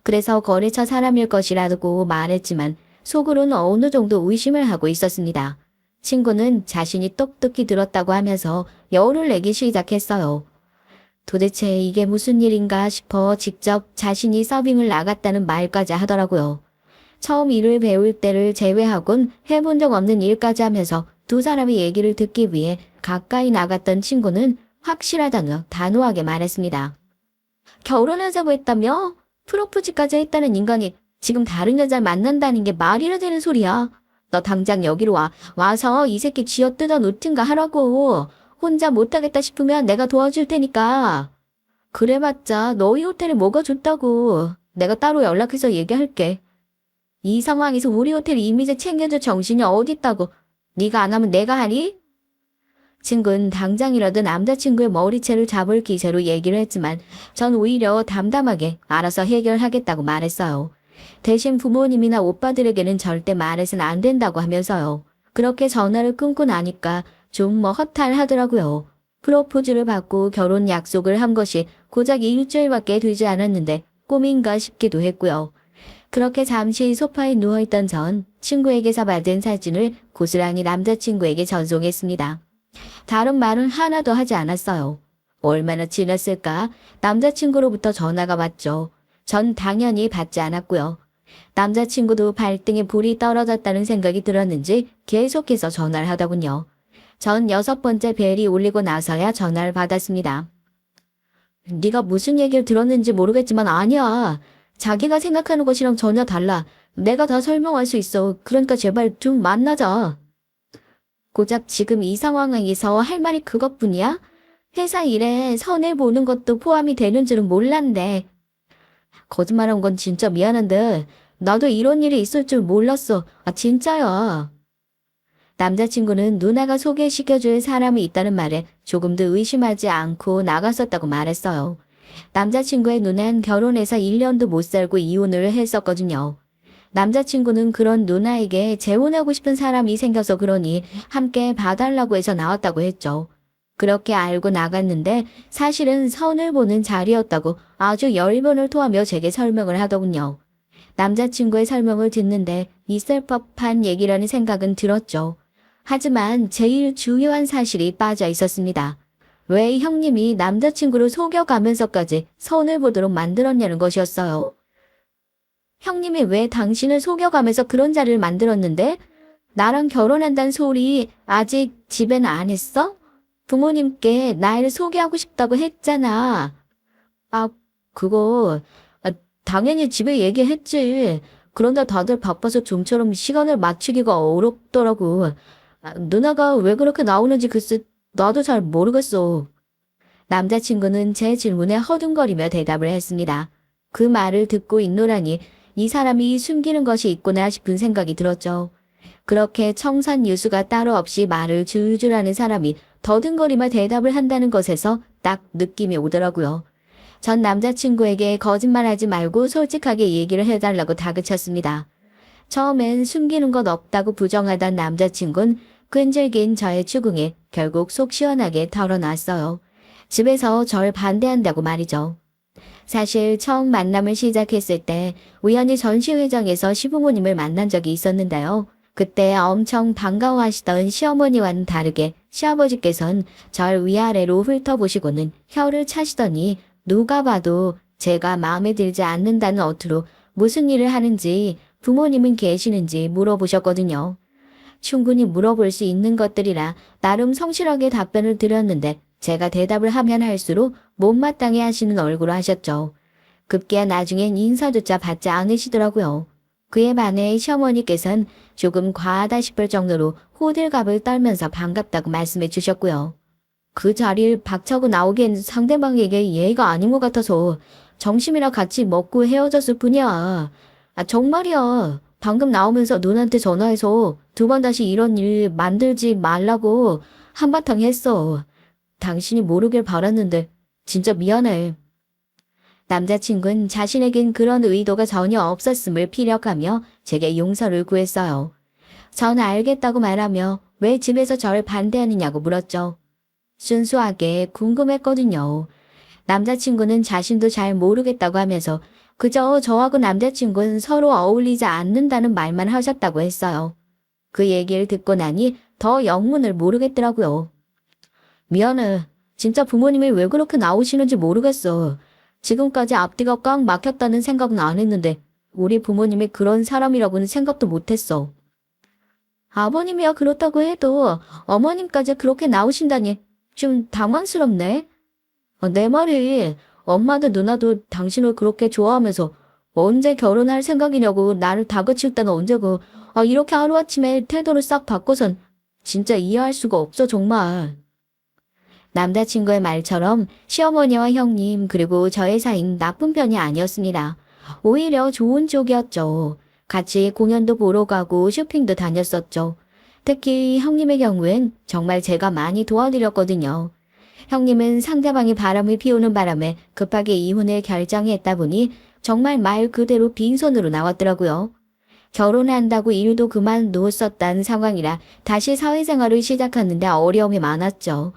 그래서 거래처 사람일 것이라고 말했지만 속으로는 어느 정도 의심을 하고 있었습니다. 친구는 자신이 똑똑히 들었다고 하면서 여우를 내기 시작했어요. 도대체 이게 무슨 일인가 싶어 직접 자신이 서빙을 나갔다는 말까지 하더라고요. 처음 일을 배울 때를 제외하곤 해본 적 없는 일까지 하면서 두 사람의 얘기를 듣기 위해 가까이 나갔던 친구는 확실하다며 단호하게 말했습니다. 결혼하자고 했다며? 프로포즈까지 했다는 인간이 지금 다른 여자를 만난다는 게 말이나 되는 소리야. 너 당장 여기로 와. 와서 이 새끼 쥐어뜯어 놓든가 하라고. 혼자 못하겠다 싶으면 내가 도와줄 테니까. 그래봤자 너희 호텔에 뭐가 좋다고. 내가 따로 연락해서 얘기할게. 이 상황에서 우리 호텔 이미지 챙겨줄 정신이 어딨다고. 네가 안 하면 내가 하니? 친구는 당장이라도 남자친구의 머리채를 잡을 기세로 얘기를 했지만 전 오히려 담담하게 알아서 해결하겠다고 말했어요. 대신 부모님이나 오빠들에게는 절대 말해서는 안 된다고 하면서요. 그렇게 전화를 끊고 나니까 좀 허탈하더라고요. 프로포즈를 받고 결혼 약속을 한 것이 고작 일주일밖에 되지 않았는데 꿈인가 싶기도 했고요. 그렇게 잠시 소파에 누워있던 전 친구에게서 받은 사진을 고스란히 남자친구에게 전송했습니다. 다른 말은 하나도 하지 않았어요. 얼마나 지났을까? 남자친구로부터 전화가 왔죠. 전 당연히 받지 않았고요. 남자친구도 발등에 불이 떨어졌다는 생각이 들었는지 계속해서 전화를 하더군요. 전 6번째 벨이 울리고 나서야 전화를 받았습니다. 네가 무슨 얘기를 들었는지 모르겠지만 아니야. 자기가 생각하는 것이랑 전혀 달라. 내가 다 설명할 수 있어. 그러니까 제발 좀 만나자. 고작 지금 이 상황에서 할 말이 그것뿐이야? 회사 일에 선을 보는 것도 포함이 되는 줄은 몰랐는데. 거짓말한 건 진짜 미안한데 나도 이런 일이 있을 줄 몰랐어. 아 진짜야. 남자친구는 누나가 소개시켜줄 사람이 있다는 말에 조금도 의심하지 않고 나갔었다고 말했어요. 남자친구의 누나는 결혼해서 1년도 못 살고 이혼을 했었거든요. 남자친구는 그런 누나에게 재혼하고 싶은 사람이 생겨서 그러니 함께 봐달라고 해서 나왔다고 했죠. 그렇게 알고 나갔는데 사실은 선을 보는 자리였다고 아주 열변을 토하며 제게 설명을 하더군요. 남자친구의 설명을 듣는데 있을 법한 얘기라는 생각은 들었죠. 하지만 제일 중요한 사실이 빠져 있었습니다. 왜 형님이 남자친구를 속여가면서까지 선을 보도록 만들었냐는 것이었어요. 형님이 왜 당신을 속여가면서 그런 자리를 만들었는데? 나랑 결혼한다는 소리 아직 집에는 안 했어? 부모님께 나를 소개하고 싶다고 했잖아. 아, 그거 당연히 집에 얘기했지. 그런데 다들 바빠서 좀처럼 시간을 맞추기가 어렵더라고. 누나가 왜 그렇게 나오는지 글쎄 나도 잘 모르겠어. 남자친구는 제 질문에 허둥거리며 대답을 했습니다. 그 말을 듣고 있노라니 이 사람이 숨기는 것이 있구나 싶은 생각이 들었죠. 그렇게 청산유수가 따로 없이 말을 줄줄 하는 사람이 더듬거리며 대답을 한다는 것에서 딱 느낌이 오더라고요. 전 남자친구에게 거짓말하지 말고 솔직하게 얘기를 해달라고 다그쳤습니다. 처음엔 숨기는 것 없다고 부정하던 남자친구는 끈질긴 저의 추궁에 결국 속 시원하게 털어놨어요. 집에서 절 반대한다고 말이죠. 사실 처음 만남을 시작했을 때 우연히 전시회장에서 시부모님을 만난 적이 있었는데요. 그때 엄청 반가워하시던 시어머니와는 다르게 시아버지께서는 절 위아래로 훑어보시고는 혀를 차시더니 누가 봐도 제가 마음에 들지 않는다는 어투로 무슨 일을 하는지 부모님은 계시는지 물어보셨거든요. 충분히 물어볼 수 있는 것들이라 나름 성실하게 답변을 드렸는데 제가 대답을 하면 할수록 못마땅해 하시는 얼굴을 하셨죠. 급기야 나중엔 인사조차 받지 않으시더라고요. 그에 반해 시어머니께서는 조금 과하다 싶을 정도로 호들갑을 떨면서 반갑다고 말씀해 주셨고요. 그 자리를 박차고 나오기엔 상대방에게 예의가 아닌 것 같아서 점심이랑 같이 먹고 헤어졌을 뿐이야. 정말이야. 방금 나오면서 누나한테 전화해서 두 번 다시 이런 일 만들지 말라고 한바탕 했어. 당신이 모르길 바랐는데 진짜 미안해. 남자친구는 자신에겐 그런 의도가 전혀 없었음을 피력하며 제게 용서를 구했어요. 전 알겠다고 말하며 왜 집에서 저를 반대하느냐고 물었죠. 순수하게 궁금했거든요. 남자친구는 자신도 잘 모르겠다고 하면서 그저 저하고 남자친구는 서로 어울리지 않는다는 말만 하셨다고 했어요. 그 얘기를 듣고 나니 더 영문을 모르겠더라고요. 미안해. 진짜 부모님이 왜 그렇게 나오시는지 모르겠어. 지금까지 앞뒤가 꽉 막혔다는 생각은 안 했는데 우리 부모님이 그런 사람이라고는 생각도 못했어. 아버님이야 그렇다고 해도 어머님까지 그렇게 나오신다니 좀 당황스럽네. 내 말이 엄마도 누나도 당신을 그렇게 좋아하면서 언제 결혼할 생각이냐고 나를 다그칠 때는 언제고 이렇게 하루아침에 태도를 싹 바꿔선 진짜 이해할 수가 없어 정말. 남자친구의 말처럼 시어머니와 형님 그리고 저의 사이는 나쁜 편이 아니었습니다. 오히려 좋은 쪽이었죠. 같이 공연도 보러 가고 쇼핑도 다녔었죠. 특히 형님의 경우엔 정말 제가 많이 도와드렸거든요. 형님은 상대방이 바람을 피우는 바람에 급하게 이혼을 결정했다 보니 정말 말 그대로 빈손으로 나왔더라고요. 결혼한다고 일도 그만두었었다는 상황이라 다시 사회생활을 시작하는데 어려움이 많았죠.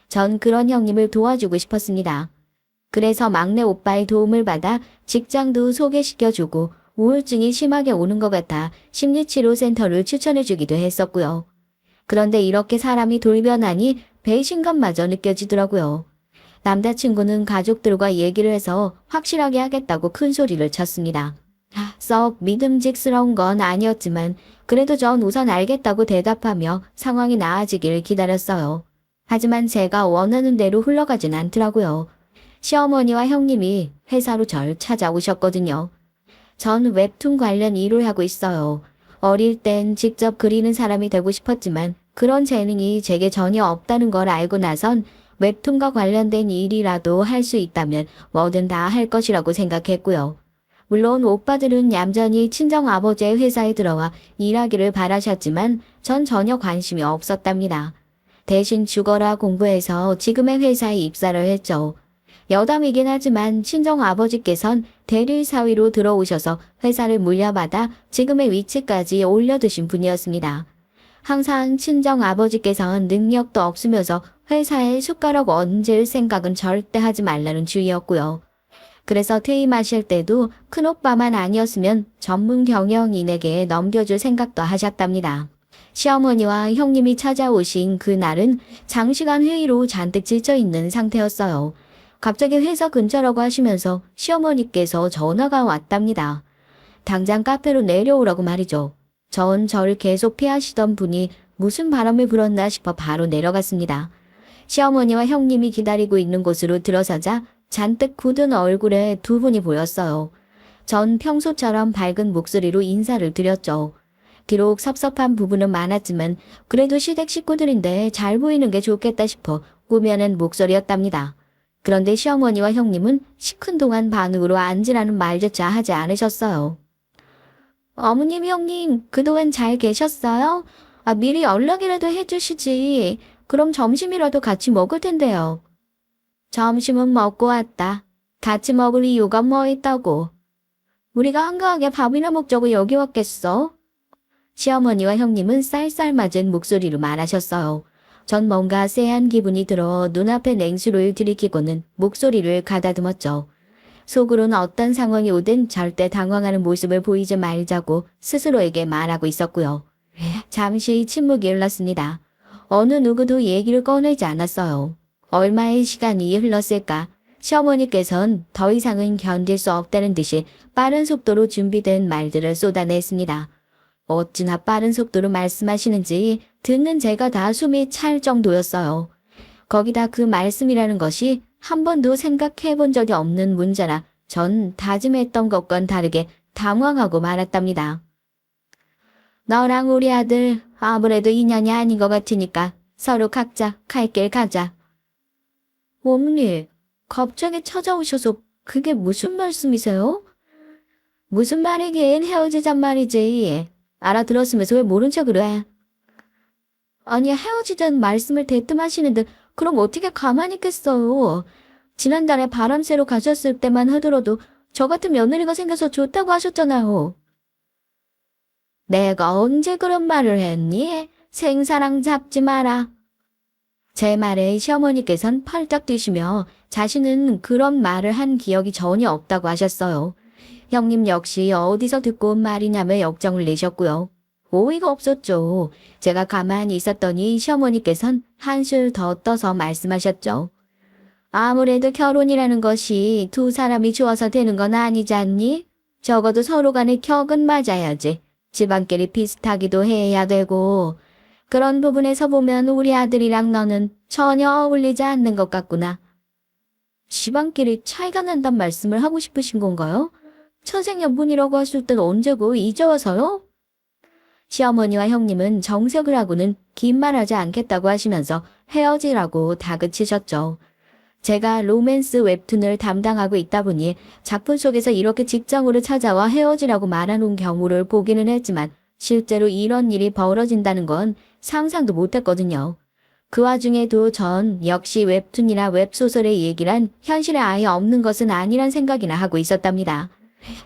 전 그런 형님을 도와주고 싶었습니다. 그래서 막내 오빠의 도움을 받아 직장도 소개시켜주고 우울증이 심하게 오는 것 같아 심리치료센터를 추천해주기도 했었고요. 그런데 이렇게 사람이 돌변하니 배신감마저 느껴지더라고요. 남자친구는 가족들과 얘기를 해서 확실하게 하겠다고 큰 소리를 쳤습니다. 썩 믿음직스러운 건 아니었지만 그래도 전 우선 알겠다고 대답하며 상황이 나아지길 기다렸어요. 하지만 제가 원하는 대로 흘러가진 않더라고요. 시어머니와 형님이 회사로 절 찾아오셨거든요. 전 웹툰 관련 일을 하고 있어요. 어릴 땐 직접 그리는 사람이 되고 싶었지만 그런 재능이 제게 전혀 없다는 걸 알고 나선 웹툰과 관련된 일이라도 할 수 있다면 뭐든 다 할 것이라고 생각했고요. 물론 오빠들은 얌전히 친정아버지의 회사에 들어와 일하기를 바라셨지만 전 전혀 관심이 없었답니다. 대신 죽어라 공부해서 지금의 회사에 입사를 했죠. 여담이긴 하지만 친정아버지께선 대리사위로 들어오셔서 회사를 물려받아 지금의 위치까지 올려두신 분이었습니다. 항상 친정아버지께서는 능력도 없으면서 회사에 숟가락 얹을 생각은 절대 하지 말라는 주의였고요. 그래서 퇴임하실 때도 큰오빠만 아니었으면 전문 경영인에게 넘겨줄 생각도 하셨답니다. 시어머니와 형님이 찾아오신 그날은 장시간 회의로 잔뜩 지쳐있는 상태였어요. 갑자기 회사 근처라고 하시면서 시어머니께서 전화가 왔답니다. 당장 카페로 내려오라고 말이죠. 전 저를 계속 피하시던 분이 무슨 바람을 불었나 싶어 바로 내려갔습니다. 시어머니와 형님이 기다리고 있는 곳으로 들어서자 잔뜩 굳은 얼굴에 두 분이 보였어요. 전 평소처럼 밝은 목소리로 인사를 드렸죠. 비록 섭섭한 부분은 많았지만 그래도 시댁 식구들인데 잘 보이는 게 좋겠다 싶어 꾸며낸 목소리였답니다. 그런데 시어머니와 형님은 시큰둥한 반응으로 앉으라는 말조차 하지 않으셨어요. 어머님, 형님, 그동안 잘 계셨어요? 미리 연락이라도 해주시지. 그럼 점심이라도 같이 먹을 텐데요. 점심은 먹고 왔다. 같이 먹을 이유가 뭐 있다고. 우리가 한가하게 밥이나 먹자고 여기 왔겠어? 시어머니와 형님은 쌀쌀맞은 목소리로 말하셨어요. 전 뭔가 쎄한 기분이 들어 눈앞에 냉수를 들이키고는 목소리를 가다듬었죠. 속으로는 어떤 상황이 오든 절대 당황하는 모습을 보이지 말자고 스스로에게 말하고 있었고요. 잠시 침묵이 흘렀습니다. 어느 누구도 얘기를 꺼내지 않았어요. 얼마의 시간이 흘렀을까? 시어머니께선 더 이상은 견딜 수 없다는 듯이 빠른 속도로 준비된 말들을 쏟아냈습니다. 어찌나 빠른 속도로 말씀하시는지 듣는 제가 다 숨이 찰 정도였어요. 거기다 그 말씀이라는 것이 한 번도 생각해 본 적이 없는 문제라 전 다짐했던 것과는 다르게 당황하고 말았답니다. 너랑 우리 아들 아무래도 인연이 아닌 것 같으니까 서로 각자 갈 길 가자. 어머니, 갑자기 찾아오셔서 그게 무슨 말씀이세요? 무슨 말이긴 헤어지잔 말이지. 알아들었으면서 왜 모른 척을 해? 아니 헤어지자는 말씀을 대뜸하시는데 그럼 어떻게 가만히 있겠어요. 지난달에 바람 쐬러 가셨을 때만 하더라도 저 같은 며느리가 생겨서 좋다고 하셨잖아요. 내가 언제 그런 말을 했니? 생사랑 잡지 마라. 제 말에 시어머니께선 펄쩍 뛰시며 자신은 그런 말을 한 기억이 전혀 없다고 하셨어요. 형님 역시 어디서 듣고 온 말이냐며 역정을 내셨고요. 오이가 없었죠. 제가 가만히 있었더니 시어머니께선 한술 더 떠서 말씀하셨죠. 아무래도 결혼이라는 것이 두 사람이 좋아서 되는 건 아니지 않니? 적어도 서로 간에 격은 맞아야지. 집안끼리 비슷하기도 해야 되고. 그런 부분에서 보면 우리 아들이랑 너는 전혀 어울리지 않는 것 같구나. 집안끼리 차이가 난단 말씀을 하고 싶으신 건가요? 천생연분이라고 하실 땐 언제고 이제 와서요? 시어머니와 형님은 정색을 하고는 긴 말하지 않겠다고 하시면서 헤어지라고 다그치셨죠. 제가 로맨스 웹툰을 담당하고 있다 보니 작품 속에서 이렇게 직장으로 찾아와 헤어지라고 말하는 경우를 보기는 했지만 실제로 이런 일이 벌어진다는 건 상상도 못했거든요. 그 와중에도 전 역시 웹툰이나 웹소설의 얘기란 현실에 아예 없는 것은 아니란 생각이나 하고 있었답니다.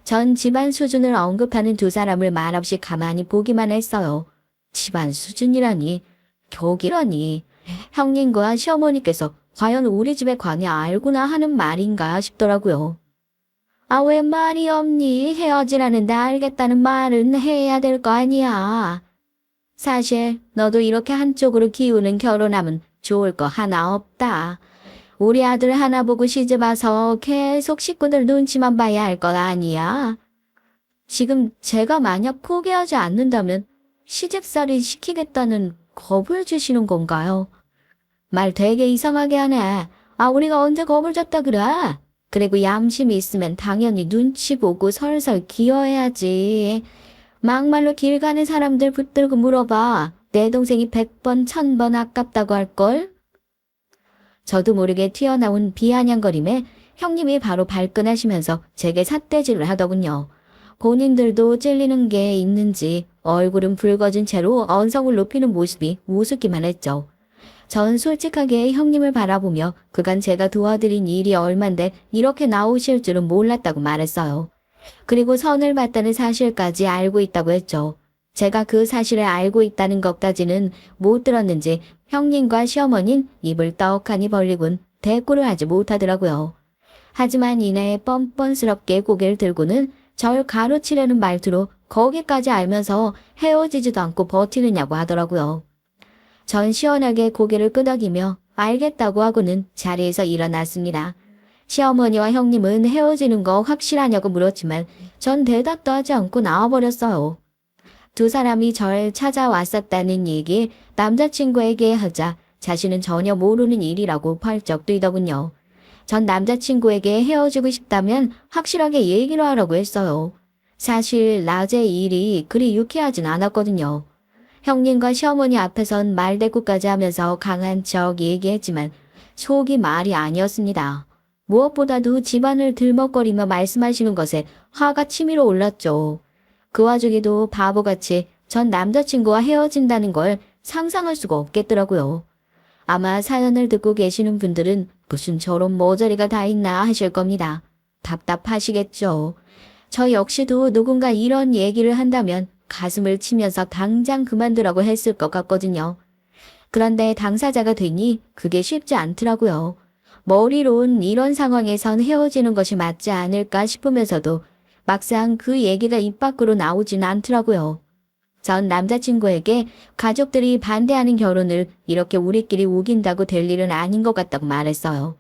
전 집안 수준을 언급하는 두 사람을 말없이 가만히 보기만 했어요. 집안 수준이라니, 격이라니. 형님과 시어머니께서 과연 우리 집에 관해 알구나 하는 말인가 싶더라고요. 왜 말이 없니? 헤어지라는데 알겠다는 말은 해야 될 거 아니야. 사실 너도 이렇게 한쪽으로 기우는 결혼하면 좋을 거 하나 없다. 우리 아들 하나 보고 시집와서 계속 식구들 눈치만 봐야 할 것 아니야. 지금 제가 만약 포기하지 않는다면 시집살이 시키겠다는 겁을 주시는 건가요? 말 되게 이상하게 하네. 우리가 언제 겁을 줬다 그래? 그리고 양심이 있으면 당연히 눈치 보고 설설 기어해야지. 막말로 길 가는 사람들 붙들고 물어봐. 내 동생이 100번 1000번 아깝다고 할걸? 저도 모르게 튀어나온 비아냥거림에 형님이 바로 발끈하시면서 제게 삿대질을 하더군요. 본인들도 찔리는 게 있는지 얼굴은 붉어진 채로 언성을 높이는 모습이 우습기만 했죠. 전 솔직하게 형님을 바라보며 그간 제가 도와드린 일이 얼만데 이렇게 나오실 줄은 몰랐다고 말했어요. 그리고 선을 봤다는 사실까지 알고 있다고 했죠. 제가 그 사실을 알고 있다는 것까지는 못 들었는지 형님과 시어머니는 입을 떡하니 벌리곤 대꾸를 하지 못하더라고요. 하지만 이내 뻔뻔스럽게 고개를 들고는 절 가로치려는 말투로 거기까지 알면서 헤어지지도 않고 버티느냐고 하더라고요. 전 시원하게 고개를 끄덕이며 알겠다고 하고는 자리에서 일어났습니다. 시어머니와 형님은 헤어지는 거 확실하냐고 물었지만 전 대답도 하지 않고 나와버렸어요. 두 사람이 절 찾아왔었다는 얘기 남자친구에게 하자 자신은 전혀 모르는 일이라고 펄쩍 뛰더군요. 전 남자친구에게 헤어지고 싶다면 확실하게 얘기를 하라고 했어요. 사실 낮에 일이 그리 유쾌하진 않았거든요. 형님과 시어머니 앞에선 말대꾸까지 하면서 강한 척 얘기했지만 속이 말이 아니었습니다. 무엇보다도 집안을 들먹거리며 말씀하시는 것에 화가 치밀어 올랐죠. 그 와중에도 바보같이 전 남자친구와 헤어진다는 걸 상상할 수가 없겠더라고요. 아마 사연을 듣고 계시는 분들은 무슨 저런 머저리가 다 있나 하실 겁니다. 답답하시겠죠. 저 역시도 누군가 이런 얘기를 한다면 가슴을 치면서 당장 그만두라고 했을 것 같거든요. 그런데 당사자가 되니 그게 쉽지 않더라고요. 머리론 이런 상황에선 헤어지는 것이 맞지 않을까 싶으면서도 막상 그 얘기가 입 밖으로 나오진 않더라고요. 전 남자친구에게 가족들이 반대하는 결혼을 이렇게 우리끼리 우긴다고 될 일은 아닌 것 같다고 말했어요.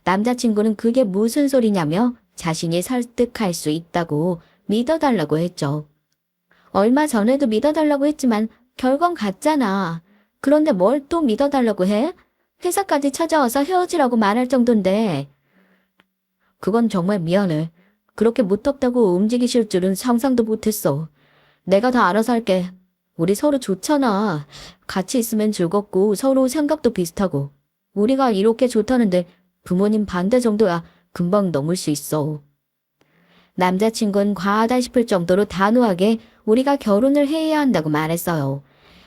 남자친구는 그게 무슨 소리냐며 자신이 설득할 수 있다고 믿어달라고 했죠. 얼마 전에도 믿어달라고 했지만 결과는 같잖아. 그런데 뭘 또 믿어달라고 해? 회사까지 찾아와서 헤어지라고 말할 정도인데. 그건 정말 미안해. 그렇게 무턱대고 움직이실 줄은 상상도 못했어. 내가 다 알아서 할게. 우리 서로 좋잖아. 같이 있으면 즐겁고 서로 생각도 비슷하고. 우리가 이렇게 좋다는데 부모님 반대 정도야 금방 넘을 수 있어. 남자친구는 과하다 싶을 정도로 단호하게 우리가 결혼을 해야 한다고 말했어요.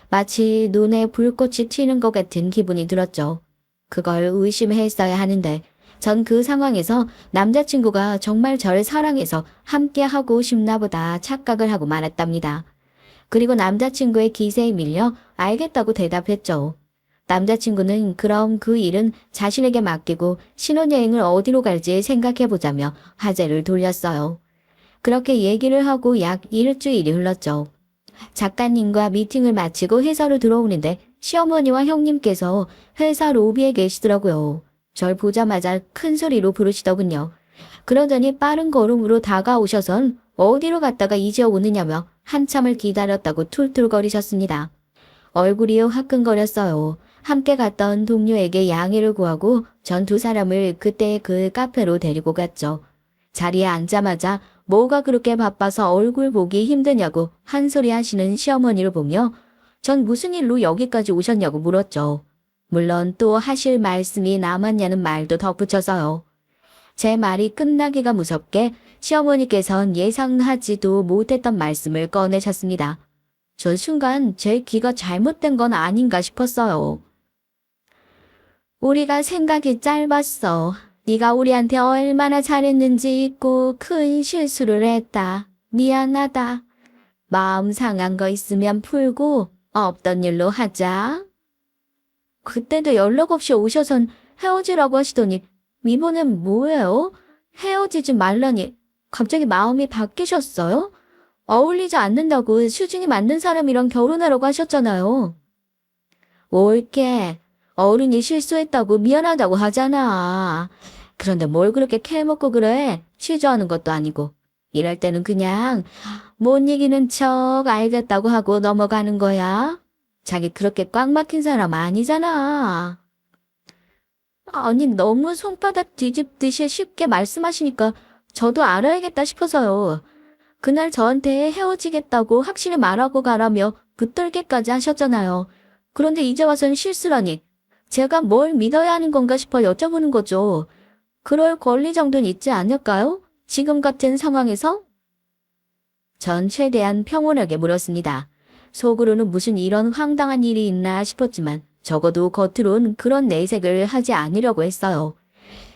마치 눈에 불꽃이 튀는 것 같은 기분이 들었죠. 그걸 의심했어야 하는데 전 그 상황에서 남자친구가 정말 저를 사랑해서 함께하고 싶나 보다 착각을 하고 말았답니다. 그리고 남자친구의 기세에 밀려 알겠다고 대답했죠. 남자친구는 그럼 그 일은 자신에게 맡기고 신혼여행을 어디로 갈지 생각해보자며 화제를 돌렸어요. 그렇게 얘기를 하고 약 일주일이 흘렀죠. 작가님과 미팅을 마치고 회사로 들어오는데 시어머니와 형님께서 회사 로비에 계시더라고요. 절 보자마자 큰 소리로 부르시더군요. 그러더니 빠른 걸음으로 다가오셔선 어디로 갔다가 이제 오느냐며 한참을 기다렸다고 툴툴거리셨습니다. 얼굴이 화끈거렸어요. 함께 갔던 동료에게 양해를 구하고 전 두 사람을 그때 그 카페로 데리고 갔죠. 자리에 앉자마자 뭐가 그렇게 바빠서 얼굴 보기 힘드냐고 한 소리 하시는 시어머니를 보며 전 무슨 일로 여기까지 오셨냐고 물었죠. 물론 또 하실 말씀이 남았냐는 말도 덧붙여서요. 제 말이 끝나기가 무섭게 시어머니께선 예상하지도 못했던 말씀을 꺼내셨습니다. 전 순간 제 귀가 잘못된 건 아닌가 싶었어요. 우리가 생각이 짧았어. 네가 우리한테 얼마나 잘했는지 잊고 큰 실수를 했다. 미안하다. 마음 상한 거 있으면 풀고 없던 일로 하자. 그때도 연락 없이 오셔선 헤어지라고 하시더니 이번엔 뭐예요? 헤어지지 말라니 갑자기 마음이 바뀌셨어요? 어울리지 않는다고 수준이 맞는 사람이랑 결혼하라고 하셨잖아요. 옳게 어른이 실수했다고 미안하다고 하잖아. 그런데 뭘 그렇게 캐먹고 그래? 취조하는 것도 아니고. 이럴 때는 그냥 못 이기는 척 알겠다고 하고 넘어가는 거야. 자기 그렇게 꽉 막힌 사람 아니잖아. 아니 너무 손바닥 뒤집듯이 쉽게 말씀하시니까 저도 알아야겠다 싶어서요. 그날 저한테 헤어지겠다고 확실히 말하고 가라며 붙들게까지 하셨잖아요. 그런데 이제 와서는 실수라니. 제가 뭘 믿어야 하는 건가 싶어 여쭤보는 거죠. 그럴 권리 정도는 있지 않을까요? 지금 같은 상황에서? 전 최대한 평온하게 물었습니다. 속으로는 무슨 이런 황당한 일이 있나 싶었지만 적어도 겉으론 그런 내색을 하지 않으려고 했어요.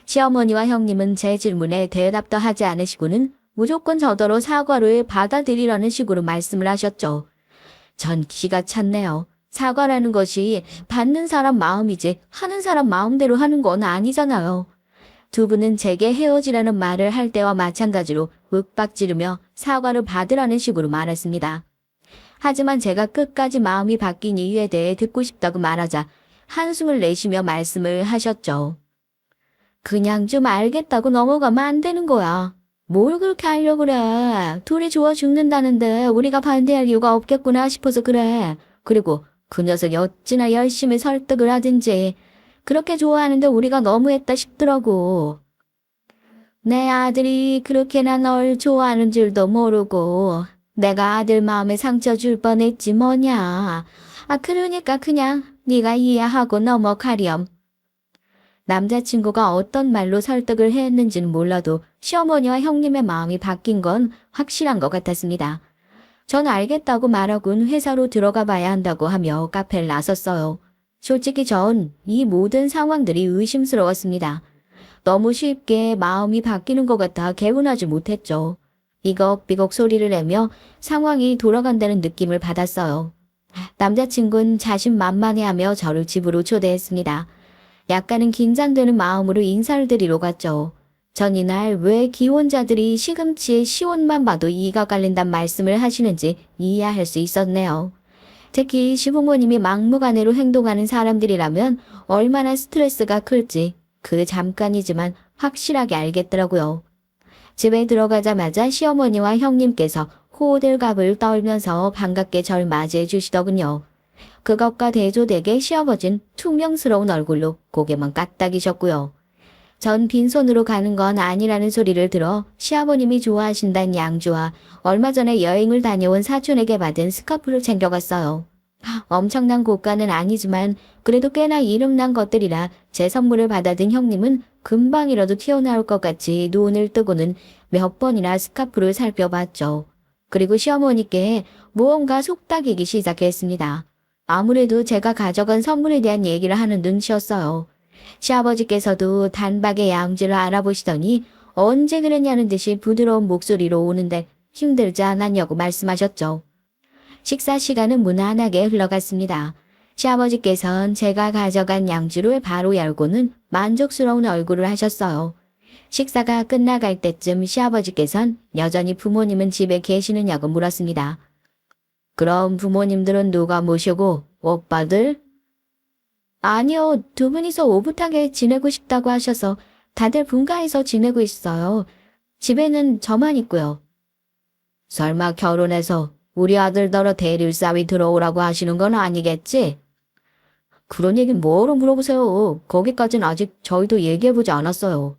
시어머니와 형님은 제 질문에 대답도 하지 않으시고는 무조건 저더러 사과를 받아들이라는 식으로 말씀을 하셨죠. 전 기가 찼네요. 사과라는 것이 받는 사람 마음이지 하는 사람 마음대로 하는 건 아니잖아요. 두 분은 제게 헤어지라는 말을 할 때와 마찬가지로 윽박지르며 사과를 받으라는 식으로 말했습니다. 하지만 제가 끝까지 마음이 바뀐 이유에 대해 듣고 싶다고 말하자 한숨을 내쉬며 말씀을 하셨죠. 그냥 좀 알겠다고 넘어가면 안 되는 거야. 뭘 그렇게 하려고 그래. 둘이 좋아 죽는다는데 우리가 반대할 이유가 없겠구나 싶어서 그래. 그리고 그 녀석이 어찌나 열심히 설득을 하든지 그렇게 좋아하는데 우리가 너무했다 싶더라고. 내 아들이 그렇게나 널 좋아하는 줄도 모르고 내가 아들 마음에 상처 줄 뻔했지 뭐냐. 그러니까 그냥 네가 이해하고 넘어가렴. 남자친구가 어떤 말로 설득을 했는지는 몰라도 시어머니와 형님의 마음이 바뀐 건 확실한 것 같았습니다. 전 알겠다고 말하곤 회사로 들어가 봐야 한다고 하며 카페를 나섰어요. 솔직히 전 이 모든 상황들이 의심스러웠습니다. 너무 쉽게 마음이 바뀌는 것 같아 개운하지 못했죠. 삐걱삐걱 소리를 내며 상황이 돌아간다는 느낌을 받았어요. 남자친구는 자신만만해하며 저를 집으로 초대했습니다. 약간은 긴장되는 마음으로 인사를 드리러 갔죠. 전 이날 왜 기혼자들이 시금치에 시온만 봐도 이가 깔린단 말씀을 하시는지 이해할 수 있었네요. 특히 시부모님이 막무가내로 행동하는 사람들이라면 얼마나 스트레스가 클지 그 잠깐이지만 확실하게 알겠더라고요. 집에 들어가자마자 시어머니와 형님께서 호들갑을 떨면서 반갑게 절 맞이해 주시더군요. 그것과 대조되게 시어버진 퉁명스러운 얼굴로 고개만 까딱이셨고요. 전 빈손으로 가는 건 아니라는 소리를 들어 시아버님이 좋아하신다는 양주와 얼마 전에 여행을 다녀온 사촌에게 받은 스카프를 챙겨갔어요. 엄청난 고가는 아니지만 그래도 꽤나 이름난 것들이라 제 선물을 받아든 형님은 금방이라도 튀어나올 것 같이 눈을 뜨고는 몇 번이나 스카프를 살펴봤죠. 그리고 시어머니께 무언가 속닥이기 시작했습니다. 아무래도 제가 가져간 선물에 대한 얘기를 하는 눈치였어요. 시아버지께서도 단박에 양주를 알아보시더니 언제 그랬냐는 듯이 부드러운 목소리로 오는데 힘들지 않았냐고 말씀하셨죠. 식사 시간은 무난하게 흘러갔습니다. 시아버지께선 제가 가져간 양주를 바로 열고는 만족스러운 얼굴을 하셨어요. 식사가 끝나갈 때쯤 시아버지께선 여전히 부모님은 집에 계시느냐고 물었습니다. 그럼 부모님들은 누가 모시고 오빠들? 아니요, 두 분이서 오붓하게 지내고 싶다고 하셔서 다들 분가해서 지내고 있어요. 집에는 저만 있고요. 설마 결혼해서 우리 아들더러 대릴사위 들어오라고 하시는 건 아니겠지? 그런 얘기 뭐로 물어보세요. 거기까진 아직 저희도 얘기해보지 않았어요.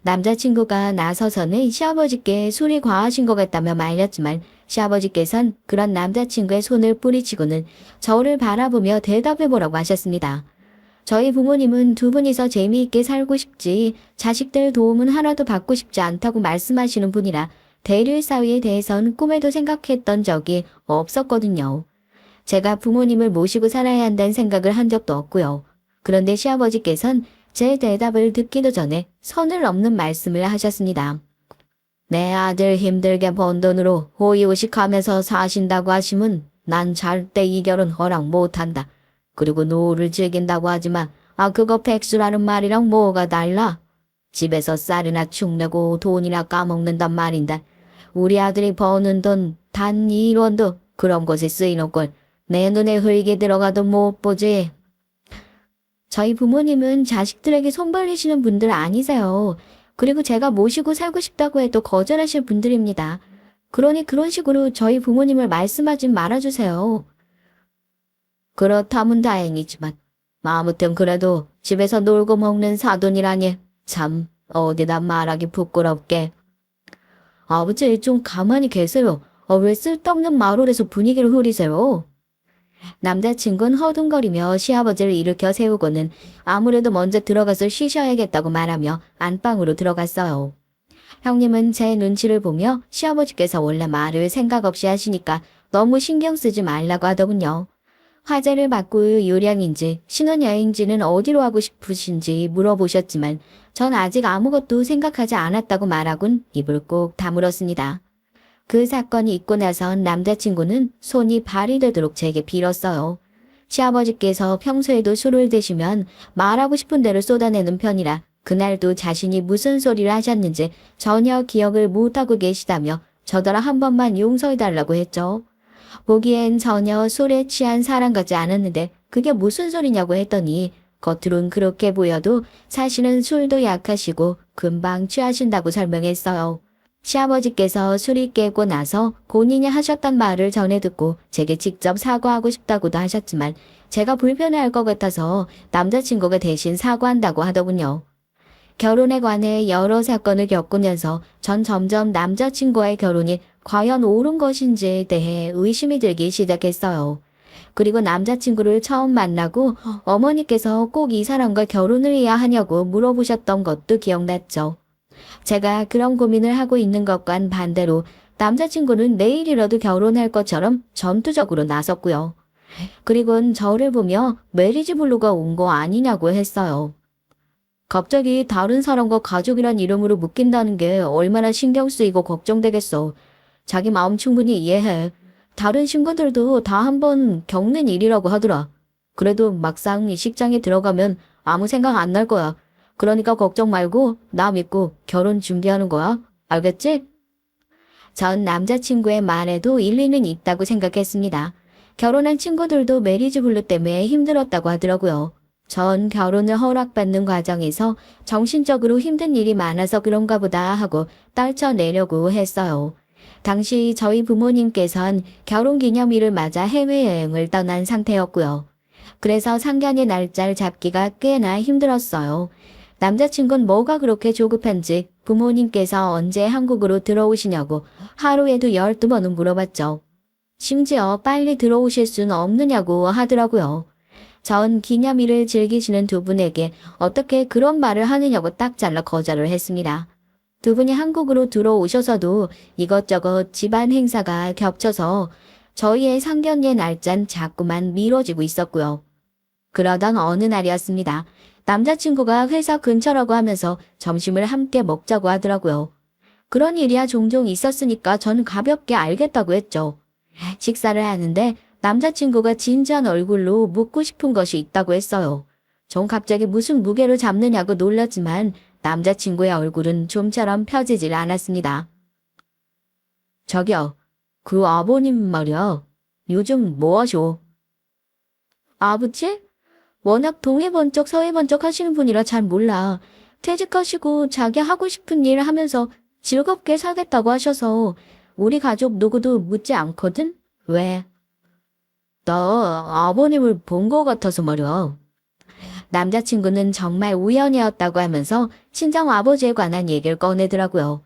남자친구가 나서서는 시아버지께 술이 과하신 것 같다며 말렸지만 시아버지께선 그런 남자친구의 손을 뿌리치고는 저를 바라보며 대답해보라고 하셨습니다. 저희 부모님은 두 분이서 재미있게 살고 싶지 자식들 도움은 하나도 받고 싶지 않다고 말씀하시는 분이라 대릴 사위에 대해선 꿈에도 생각했던 적이 없었거든요. 제가 부모님을 모시고 살아야 한다는 생각을 한 적도 없고요. 그런데 시아버지께선 제 대답을 듣기도 전에 선을 넘는 말씀을 하셨습니다. 내 아들 힘들게 번 돈으로 호의호식하면서 사신다고 하시면 난 절대 이 결혼 허락 못한다. 그리고 노후를 즐긴다고 하지만 그거 백수라는 말이랑 뭐가 달라? 집에서 쌀이나 축내고 돈이나 까먹는단 말인데 우리 아들이 버는 돈 단 1원도 그런 곳에 쓰이는 걸 내 눈에 흘게 들어가도 못 보지. 저희 부모님은 자식들에게 손 벌리시는 분들 아니세요. 그리고 제가 모시고 살고 싶다고 해도 거절하실 분들입니다. 그러니 그런 식으로 저희 부모님을 말씀하지 말아주세요. 그렇다면 다행이지만 아무튼 그래도 집에서 놀고 먹는 사돈이라니 참 어디다 말하기 부끄럽게. 아버지 좀 가만히 계세요. 왜 쓸데없는 말을 해서 분위기를 흐리세요? 남자친구는 허둥거리며 시아버지를 일으켜 세우고는 아무래도 먼저 들어가서 쉬셔야겠다고 말하며 안방으로 들어갔어요. 형님은 제 눈치를 보며 시아버지께서 원래 말을 생각 없이 하시니까 너무 신경 쓰지 말라고 하더군요. 화제를 바꿀 요량인지 신혼여행지는 어디로 하고 싶으신지 물어보셨지만 전 아직 아무것도 생각하지 않았다고 말하곤 입을 꼭 다물었습니다. 그 사건이 있고 나선 남자친구는 손이 발이 되도록 제게 빌었어요. 시아버지께서 평소에도 술을 드시면 말하고 싶은 대로 쏟아내는 편이라 그날도 자신이 무슨 소리를 하셨는지 전혀 기억을 못하고 계시다며 저더러 한 번만 용서해달라고 했죠. 보기엔 전혀 술에 취한 사람 같지 않았는데 그게 무슨 소리냐고 했더니 겉으론 그렇게 보여도 사실은 술도 약하시고 금방 취하신다고 설명했어요. 시아버지께서 술이 깨고 나서 본인이 하셨던 말을 전해 듣고 제게 직접 사과하고 싶다고도 하셨지만 제가 불편해할 것 같아서 남자친구가 대신 사과한다고 하더군요. 결혼에 관해 여러 사건을 겪으면서 전 점점 남자친구와의 결혼이 과연 옳은 것인지에 대해 의심이 들기 시작했어요. 그리고 남자친구를 처음 만나고 어머니께서 꼭 이 사람과 결혼을 해야 하냐고 물어보셨던 것도 기억났죠. 제가 그런 고민을 하고 있는 것과는 반대로 남자친구는 내일이라도 결혼할 것처럼 전투적으로 나섰고요. 그리고는 저를 보며 메리지 블루가 온 거 아니냐고 했어요. 갑자기 다른 사람과 가족이란 이름으로 묶인다는 게 얼마나 신경 쓰이고 걱정되겠어. 자기 마음 충분히 이해해. 다른 친구들도 다 한번 겪는 일이라고 하더라. 그래도 막상 이 식장에 들어가면 아무 생각 안 날 거야. 그러니까 걱정 말고 나 믿고 결혼 준비하는 거야. 알겠지? 전 남자친구의 말에도 일리는 있다고 생각했습니다. 결혼한 친구들도 메리지 블루 때문에 힘들었다고 하더라고요. 전 결혼을 허락받는 과정에서 정신적으로 힘든 일이 많아서 그런가 보다 하고 떨쳐내려고 했어요. 당시 저희 부모님께선 결혼기념일을 맞아 해외여행을 떠난 상태였고요. 그래서 상견례 날짜를 잡기가 꽤나 힘들었어요. 남자친구는 뭐가 그렇게 조급한지 부모님께서 언제 한국으로 들어오시냐고 하루에도 12번은 물어봤죠. 심지어 빨리 들어오실 수는 없느냐고 하더라고요. 전 기념일을 즐기시는 두 분에게 어떻게 그런 말을 하느냐고 딱 잘라 거절을 했습니다. 두 분이 한국으로 들어오셔서도 이것저것 집안 행사가 겹쳐서 저희의 상견례 날짜는 자꾸만 미뤄지고 있었고요. 그러던 어느 날이었습니다. 남자친구가 회사 근처라고 하면서 점심을 함께 먹자고 하더라고요. 그런 일이야 종종 있었으니까 저는 가볍게 알겠다고 했죠. 식사를 하는데 남자친구가 진지한 얼굴로 묻고 싶은 것이 있다고 했어요. 전 갑자기 무슨 무게를 잡느냐고 놀랐지만 남자친구의 얼굴은 좀처럼 펴지질 않았습니다. 저기요, 그 아버님 말이야. 요즘 뭐 하셔? 아버지? 워낙 동해번쩍 서해번쩍 하시는 분이라 잘 몰라. 퇴직하시고 자기 하고 싶은 일 하면서 즐겁게 살겠다고 하셔서 우리 가족 누구도 묻지 않거든? 왜? 나 아버님을 본 것 같아서 말이야. 남자친구는 정말 우연이었다고 하면서 친정 아버지에 관한 얘기를 꺼내더라고요.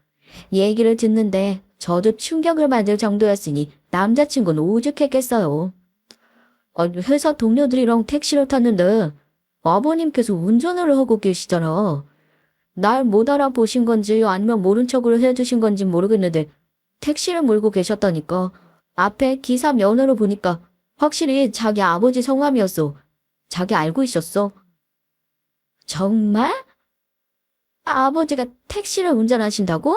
얘기를 듣는데 저도 충격을 받을 정도였으니 남자친구는 오죽했겠어요. 회사 동료들이랑 택시를 탔는데 아버님께서 운전을 하고 계시잖아. 날 못 알아보신 건지 아니면 모른 척을 해주신 건지 모르겠는데 택시를 몰고 계셨다니까. 앞에 기사 면허로 보니까 확실히 자기 아버지 성함이었어. 자기 알고 있었어? 정말? 아버지가 택시를 운전하신다고?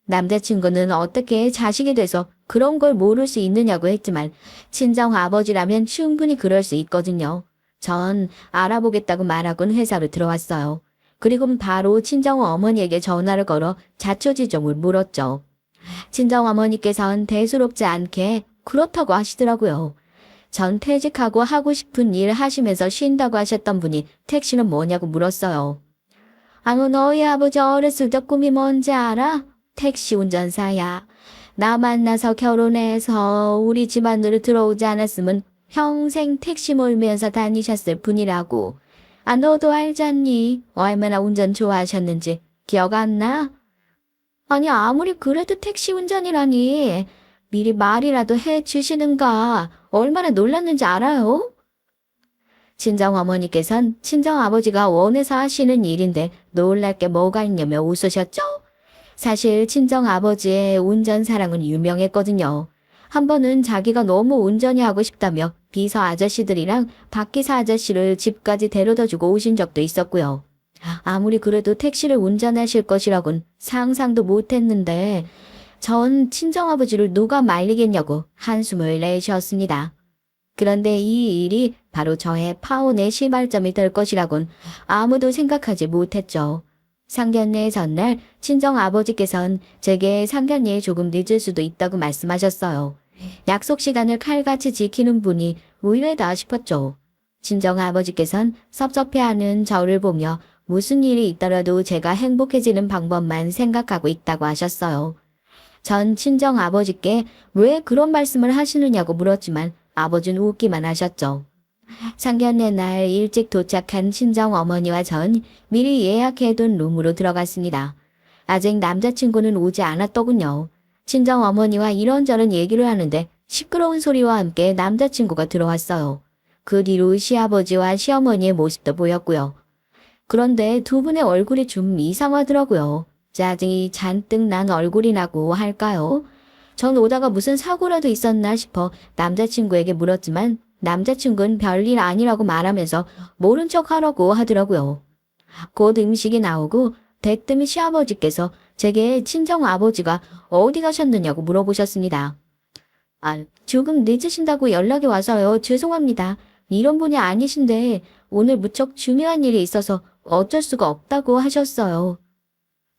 남자친구는 어떻게 자식이 돼서 그런 걸 모를 수 있느냐고 했지만 친정 아버지라면 충분히 그럴 수 있거든요. 전 알아보겠다고 말하곤 회사로 들어왔어요. 그리고 바로 친정 어머니에게 전화를 걸어 자초지종을 물었죠. 친정 어머니께서는 대수롭지 않게 그렇다고 하시더라고요. 전 퇴직하고 하고 싶은 일 하시면서 쉰다고 하셨던 분이 택시는 뭐냐고 물었어요. 너희 아버지 어렸을 적 꿈이 뭔지 알아? 택시 운전사야. 나 만나서 결혼해서 우리 집안으로 들어오지 않았으면 평생 택시 몰면서 다니셨을 분이라고. 너도 알잖니? 얼마나 운전 좋아하셨는지 기억 안 나? 아니 아무리 그래도 택시 운전이라니. 미리 말이라도 해 주시는가. 얼마나 놀랐는지 알아요? 친정어머니께선 친정아버지가 원해서 하시는 일인데 놀랄 게 뭐가 있냐며 웃으셨죠. 사실 친정아버지의 운전 사랑은 유명했거든요. 한 번은 자기가 너무 운전이 하고 싶다며 비서 아저씨들이랑 박기사 아저씨를 집까지 데려다주고 오신 적도 있었고요. 아무리 그래도 택시를 운전하실 것이라곤 상상도 못했는데 전 친정아버지를 누가 말리겠냐고 한숨을 내쉬었습니다. 그런데 이 일이 바로 저의 파혼의 시발점이 될 것이라곤 아무도 생각하지 못했죠. 상견례 전날 친정아버지께선 제게 상견례에 조금 늦을 수도 있다고 말씀하셨어요. 약속 시간을 칼같이 지키는 분이 의외다 싶었죠. 친정아버지께선 섭섭해하는 저를 보며 무슨 일이 있더라도 제가 행복해지는 방법만 생각하고 있다고 하셨어요. 전 친정아버지께 왜 그런 말씀을 하시느냐고 물었지만 아버지는 웃기만 하셨죠. 상견례 날 일찍 도착한 친정어머니와 전 미리 예약해둔 룸으로 들어갔습니다. 아직 남자친구는 오지 않았더군요. 친정어머니와 이런저런 얘기를 하는데 시끄러운 소리와 함께 남자친구가 들어왔어요. 그 뒤로 시아버지와 시어머니의 모습도 보였고요. 그런데 두 분의 얼굴이 좀 이상하더라고요. 짜증이 잔뜩 난 얼굴이라고 할까요? 전 오다가 무슨 사고라도 있었나 싶어 남자친구에게 물었지만 남자친구는 별일 아니라고 말하면서 모른 척 하라고 하더라고요. 곧 음식이 나오고 대뜸 시아버지께서 제게 친정아버지가 어디 가셨느냐고 물어보셨습니다. 조금 늦으신다고 연락이 와서요. 죄송합니다. 이런 분이 아니신데 오늘 무척 중요한 일이 있어서 어쩔 수가 없다고 하셨어요.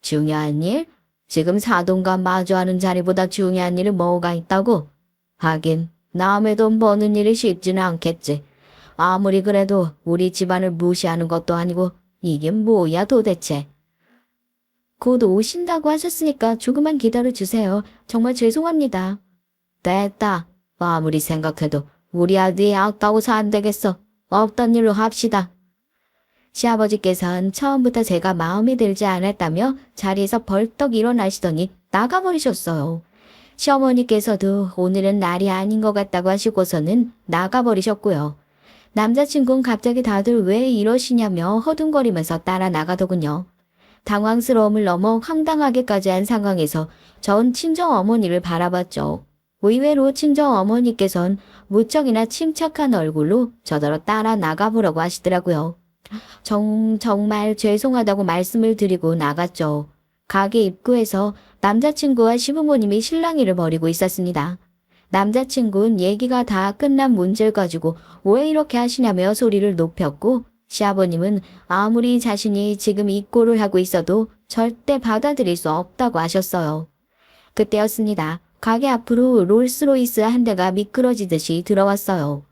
중요한 일? 지금 사돈과 마주하는 자리보다 중요한 일은 뭐가 있다고? 하긴 남의 돈 버는 일이 쉽지는 않겠지. 아무리 그래도 우리 집안을 무시하는 것도 아니고 이게 뭐야 도대체. 곧 오신다고 하셨으니까 조금만 기다려주세요. 정말 죄송합니다. 됐다. 아무리 생각해도 우리 아들이 아까워서 안 되겠어. 없던 일로 합시다. 시아버지께서는 처음부터 제가 마음에 들지 않았다며 자리에서 벌떡 일어나시더니 나가버리셨어요. 시어머니께서도 오늘은 날이 아닌 것 같다고 하시고서는 나가버리셨고요. 남자친구는 갑자기 다들 왜 이러시냐며 허둥거리면서 따라 나가더군요. 당황스러움을 넘어 황당하게까지 한 상황에서 전 친정어머니를 바라봤죠. 의외로 친정어머니께선 무척이나 침착한 얼굴로 저더러 따라 나가보라고 하시더라고요. 정말 죄송하다고 말씀을 드리고 나갔죠. 가게 입구에서 남자친구와 시부모님이 실랑이를 벌이고 있었습니다. 남자친구는 얘기가 다 끝난 문제를 가지고 왜 이렇게 하시냐며 소리를 높였고 시아버님은 아무리 자신이 지금 이 꼴을 하고 있어도 절대 받아들일 수 없다고 하셨어요. 그때였습니다. 가게 앞으로 롤스로이스 한 대가 미끄러지듯이 들어왔어요.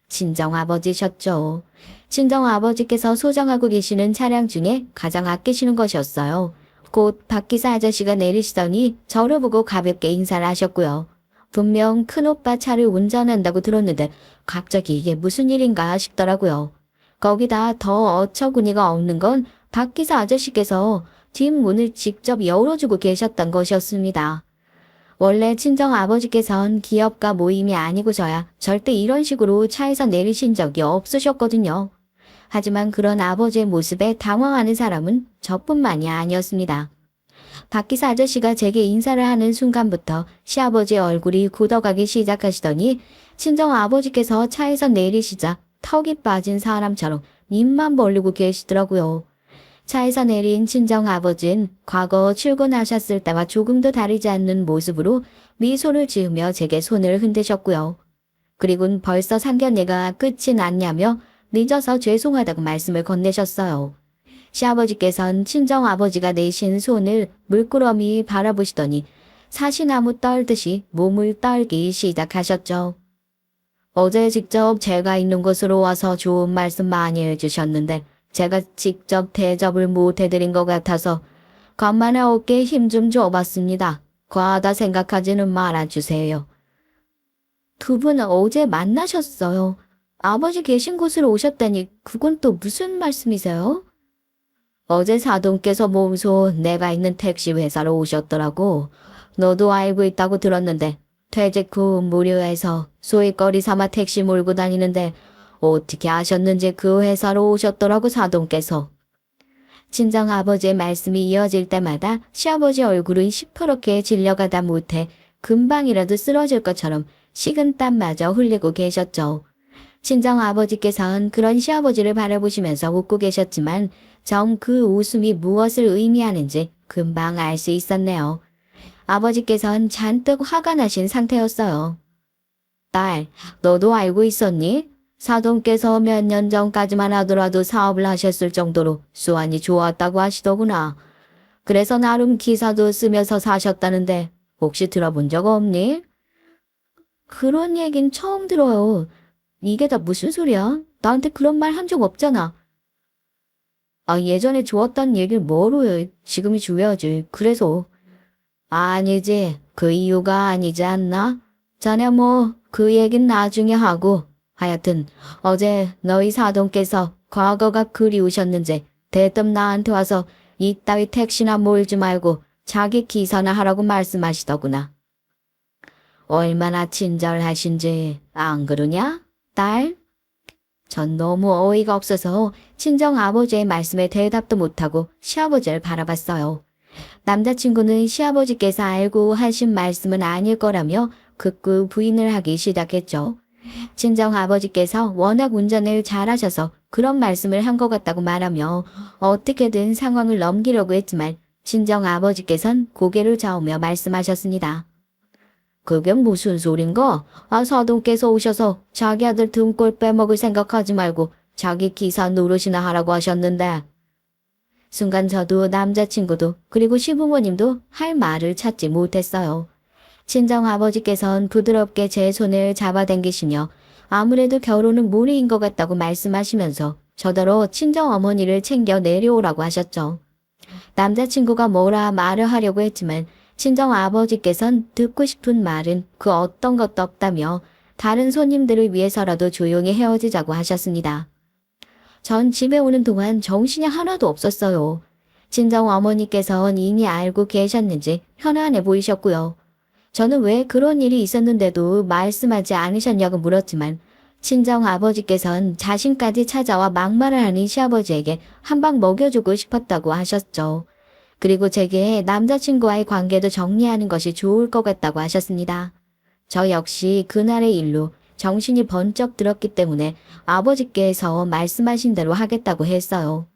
친정아버지셨죠. 친정아버지께서 소장하고 계시는 차량 중에 가장 아끼시는 것이었어요. 곧 박기사 아저씨가 내리시더니 저를 보고 가볍게 인사를 하셨고요. 분명 큰오빠 차를 운전한다고 들었는데 갑자기 이게 무슨 일인가 싶더라고요. 거기다 더 어처구니가 없는 건 박기사 아저씨께서 뒷문을 직접 열어주고 계셨던 것이었습니다. 원래 친정아버지께선 기업가 모임이 아니고서야 절대 이런 식으로 차에서 내리신 적이 없으셨거든요. 하지만 그런 아버지의 모습에 당황하는 사람은 저뿐만이 아니었습니다. 박기사 아저씨가 제게 인사를 하는 순간부터 시아버지의 얼굴이 굳어가기 시작하시더니 친정아버지께서 차에서 내리시자 턱이 빠진 사람처럼 입만 벌리고 계시더라고요. 차에서 내린 친정아버지는 과거 출근하셨을 때와 조금도 다르지 않는 모습으로 미소를 지으며 제게 손을 흔드셨고요. 그리고는 벌써 상견례가 끝이 났냐며 늦어서 죄송하다고 말씀을 건네셨어요. 시아버지께선 친정아버지가 내신 손을 물끄러미 바라보시더니 사시나무 떨듯이 몸을 떨기 시작하셨죠. 어제 직접 제가 있는 곳으로 와서 좋은 말씀 많이 해주셨는데 제가 직접 대접을 못 해드린 것 같아서 간만에 어깨에 힘 좀 줘봤습니다. 과하다 생각하지는 말아주세요. 두 분은 어제 만나셨어요. 아버지 계신 곳으로 오셨다니 그건 또 무슨 말씀이세요? 어제 사돈께서 몸소 내가 있는 택시 회사로 오셨더라고. 너도 알고 있다고 들었는데 퇴직 후 무료해서 소일거리 삼아 택시 몰고 다니는데 어떻게 아셨는지 그 회사로 오셨더라고 사돈께서. 친정 아버지의 말씀이 이어질 때마다 시아버지 얼굴은 시퍼렇게 질려가다 못해 금방이라도 쓰러질 것처럼 식은땀마저 흘리고 계셨죠. 친정 아버지께서는 그런 시아버지를 바라보시면서 웃고 계셨지만 정 그 웃음이 무엇을 의미하는지 금방 알 수 있었네요. 아버지께서는 잔뜩 화가 나신 상태였어요. 딸, 너도 알고 있었니? 사돈께서 몇 년 전까지만 하더라도 사업을 하셨을 정도로 수완이 좋았다고 하시더구나. 그래서 나름 기사도 쓰면서 사셨다는데 혹시 들어본 적 없니? 그런 얘긴 처음 들어요. 이게 다 무슨 소리야? 나한테 그런 말 한 적 없잖아. 예전에 좋았다는 얘기를 뭐로 해? 지금이 중요하지. 그래서. 아니지. 그 이유가 아니지 않나? 자네 뭐 그 얘긴 나중에 하고. 하여튼 어제 너희 사돈께서 과거가 그리우셨는지 대뜸 나한테 와서 이따위 택시나 몰지 말고 자기 기사나 하라고 말씀하시더구나. 얼마나 친절하신지 안 그러냐, 딸? 전 너무 어이가 없어서 친정 아버지의 말씀에 대답도 못하고 시아버지를 바라봤어요. 남자친구는 시아버지께서 알고 하신 말씀은 아닐 거라며 극구 부인을 하기 시작했죠. 친정 아버지께서 워낙 운전을 잘하셔서 그런 말씀을 한 것 같다고 말하며 어떻게든 상황을 넘기려고 했지만 친정 아버지께선 고개를 저으며 말씀하셨습니다. 그게 무슨 소린가? 사돈께서 오셔서 자기 아들 등골 빼먹을 생각하지 말고 자기 기사 노릇이나 하라고 하셨는데. 순간 저도 남자친구도 그리고 시부모님도 할 말을 찾지 못했어요. 친정 아버지께선 부드럽게 제 손을 잡아당기시며 아무래도 결혼은 무리인 것 같다고 말씀하시면서 저더러 친정 어머니를 챙겨 내려오라고 하셨죠. 남자친구가 뭐라 말을 하려고 했지만 친정 아버지께선 듣고 싶은 말은 그 어떤 것도 없다며 다른 손님들을 위해서라도 조용히 헤어지자고 하셨습니다. 전 집에 오는 동안 정신이 하나도 없었어요. 친정 어머니께서는 이미 알고 계셨는지 편안해 보이셨고요. 저는 왜 그런 일이 있었는데도 말씀하지 않으셨냐고 물었지만 친정 아버지께서는 자신까지 찾아와 막말을 하는 시아버지에게 한 방 먹여주고 싶었다고 하셨죠. 그리고 제게 남자친구와의 관계도 정리하는 것이 좋을 것 같다고 하셨습니다. 저 역시 그날의 일로 정신이 번쩍 들었기 때문에 아버지께서 말씀하신 대로 하겠다고 했어요.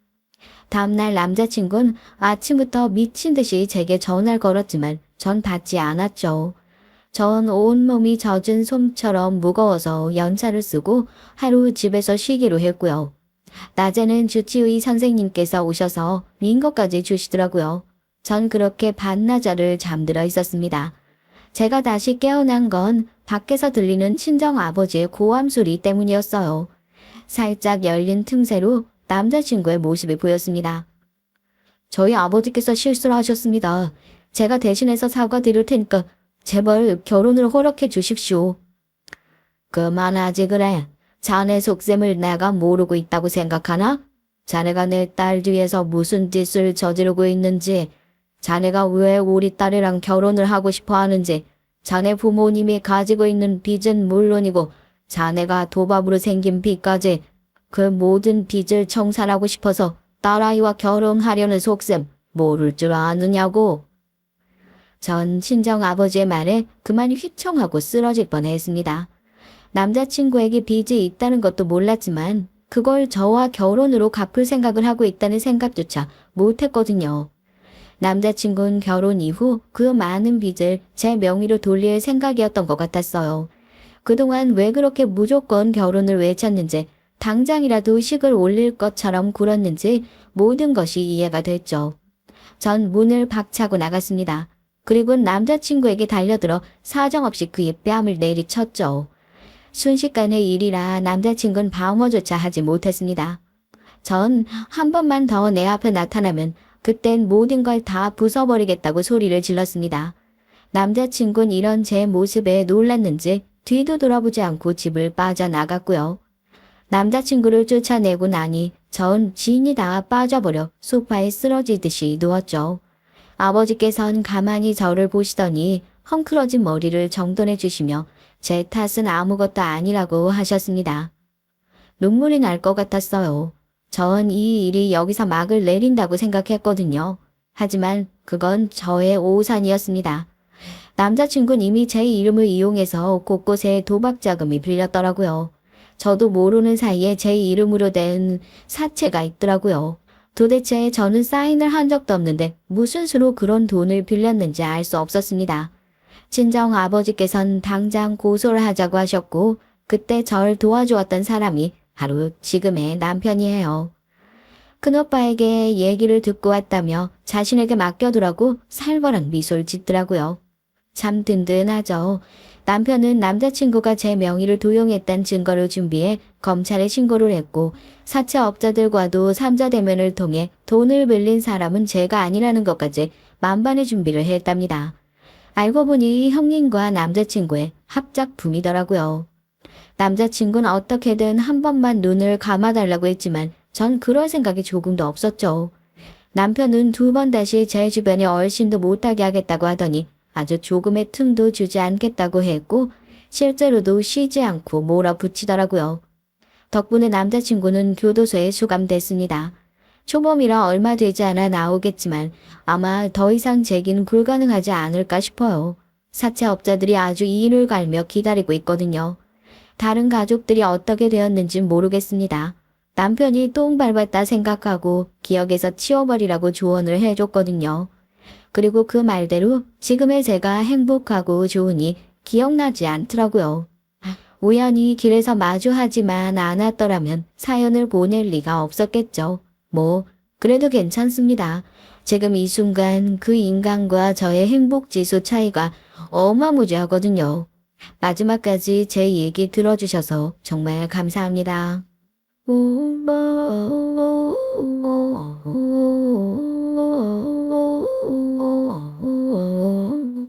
다음날 남자친구는 아침부터 미친 듯이 제게 전화를 걸었지만 전 받지 않았죠. 전 온몸이 젖은 솜처럼 무거워서 연차를 쓰고 하루 집에서 쉬기로 했고요. 낮에는 주치의 선생님께서 오셔서 링거까지 주시더라고요. 전 그렇게 반나절을 잠들어 있었습니다. 제가 다시 깨어난 건 밖에서 들리는 친정 아버지의 고함 소리 때문이었어요. 살짝 열린 틈새로 남자친구의 모습이 보였습니다. 저희 아버지께서 실수를 하셨습니다. 제가 대신해서 사과드릴 테니까 제발 결혼을 허락해 주십시오. 그만하지 그래. 자네 속셈을 내가 모르고 있다고 생각하나? 자네가 내 딸 뒤에서 무슨 짓을 저지르고 있는지, 자네가 왜 우리 딸이랑 결혼을 하고 싶어 하는지, 자네 부모님이 가지고 있는 빚은 물론이고 자네가 도박으로 생긴 빚까지 그 모든 빚을 청산하고 싶어서 딸아이와 결혼하려는 속셈 모를 줄 아느냐고. 전 친정 아버지의 말에 그만 휘청하고 쓰러질 뻔했습니다. 남자친구에게 빚이 있다는 것도 몰랐지만 그걸 저와 결혼으로 갚을 생각을 하고 있다는 생각조차 못했거든요. 남자친구는 결혼 이후 그 많은 빚을 제 명의로 돌릴 생각이었던 것 같았어요. 그동안 왜 그렇게 무조건 결혼을 외쳤는지, 당장이라도 식을 올릴 것처럼 굴었는지 모든 것이 이해가 됐죠. 전 문을 박차고 나갔습니다. 그리고 남자친구에게 달려들어 사정없이 그의 뺨을 내리쳤죠. 순식간의 일이라 남자친구는 방어조차 하지 못했습니다. 전 한 번만 더 내 앞에 나타나면 그땐 모든 걸 다 부숴버리겠다고 소리를 질렀습니다. 남자친구는 이런 제 모습에 놀랐는지 뒤도 돌아보지 않고 집을 빠져나갔고요. 남자친구를 쫓아내고 나니 전 진이 다 빠져버려 소파에 쓰러지듯이 누웠죠. 아버지께서는 가만히 저를 보시더니 헝클어진 머리를 정돈해 주시며 제 탓은 아무것도 아니라고 하셨습니다. 눈물이 날 것 같았어요. 전 이 일이 여기서 막을 내린다고 생각했거든요. 하지만 그건 저의 오산이었습니다. 남자친구는 이미 제 이름을 이용해서 곳곳에 도박 자금이 빌렸더라고요. 저도 모르는 사이에 제 이름으로 된 사채가 있더라고요. 도대체 저는 사인을 한 적도 없는데 무슨 수로 그런 돈을 빌렸는지 알 수 없었습니다. 친정 아버지께선 당장 고소를 하자고 하셨고 그때 절 도와주었던 사람이 바로 지금의 남편이에요. 큰오빠에게 얘기를 듣고 왔다며 자신에게 맡겨두라고 살벌한 미소를 짓더라고요. 참 든든하죠. 남편은 남자친구가 제 명의를 도용했다는 증거를 준비해 검찰에 신고를 했고 사채업자들과도 삼자 대면을 통해 돈을 빌린 사람은 제가 아니라는 것까지 만반의 준비를 했답니다. 알고 보니 형님과 남자친구의 합작품이더라고요. 남자친구는 어떻게든 한 번만 눈을 감아달라고 했지만 전 그럴 생각이 조금도 없었죠. 남편은 두 번 다시 제 주변에 얼씬도 못하게 하겠다고 하더니 아주 조금의 틈도 주지 않겠다고 했고 실제로도 쉬지 않고 몰아붙이더라고요. 덕분에 남자친구는 교도소에 수감됐습니다. 초범이라 얼마 되지 않아 나오겠지만 아마 더 이상 재기는 불가능하지 않을까 싶어요. 사채업자들이 아주 이를 갈며 기다리고 있거든요. 다른 가족들이 어떻게 되었는지 모르겠습니다. 남편이 똥 밟았다 생각하고 기억에서 치워버리라고 조언을 해줬거든요. 그리고 그 말대로 지금의 제가 행복하고 좋으니 기억나지 않더라고요. 우연히 길에서 마주하지만 않았더라면 사연을 보낼 리가 없었겠죠. 그래도 괜찮습니다. 지금 이 순간 그 인간과 저의 행복지수 차이가 어마무지하거든요. 마지막까지 제 얘기 들어주셔서 정말 감사합니다.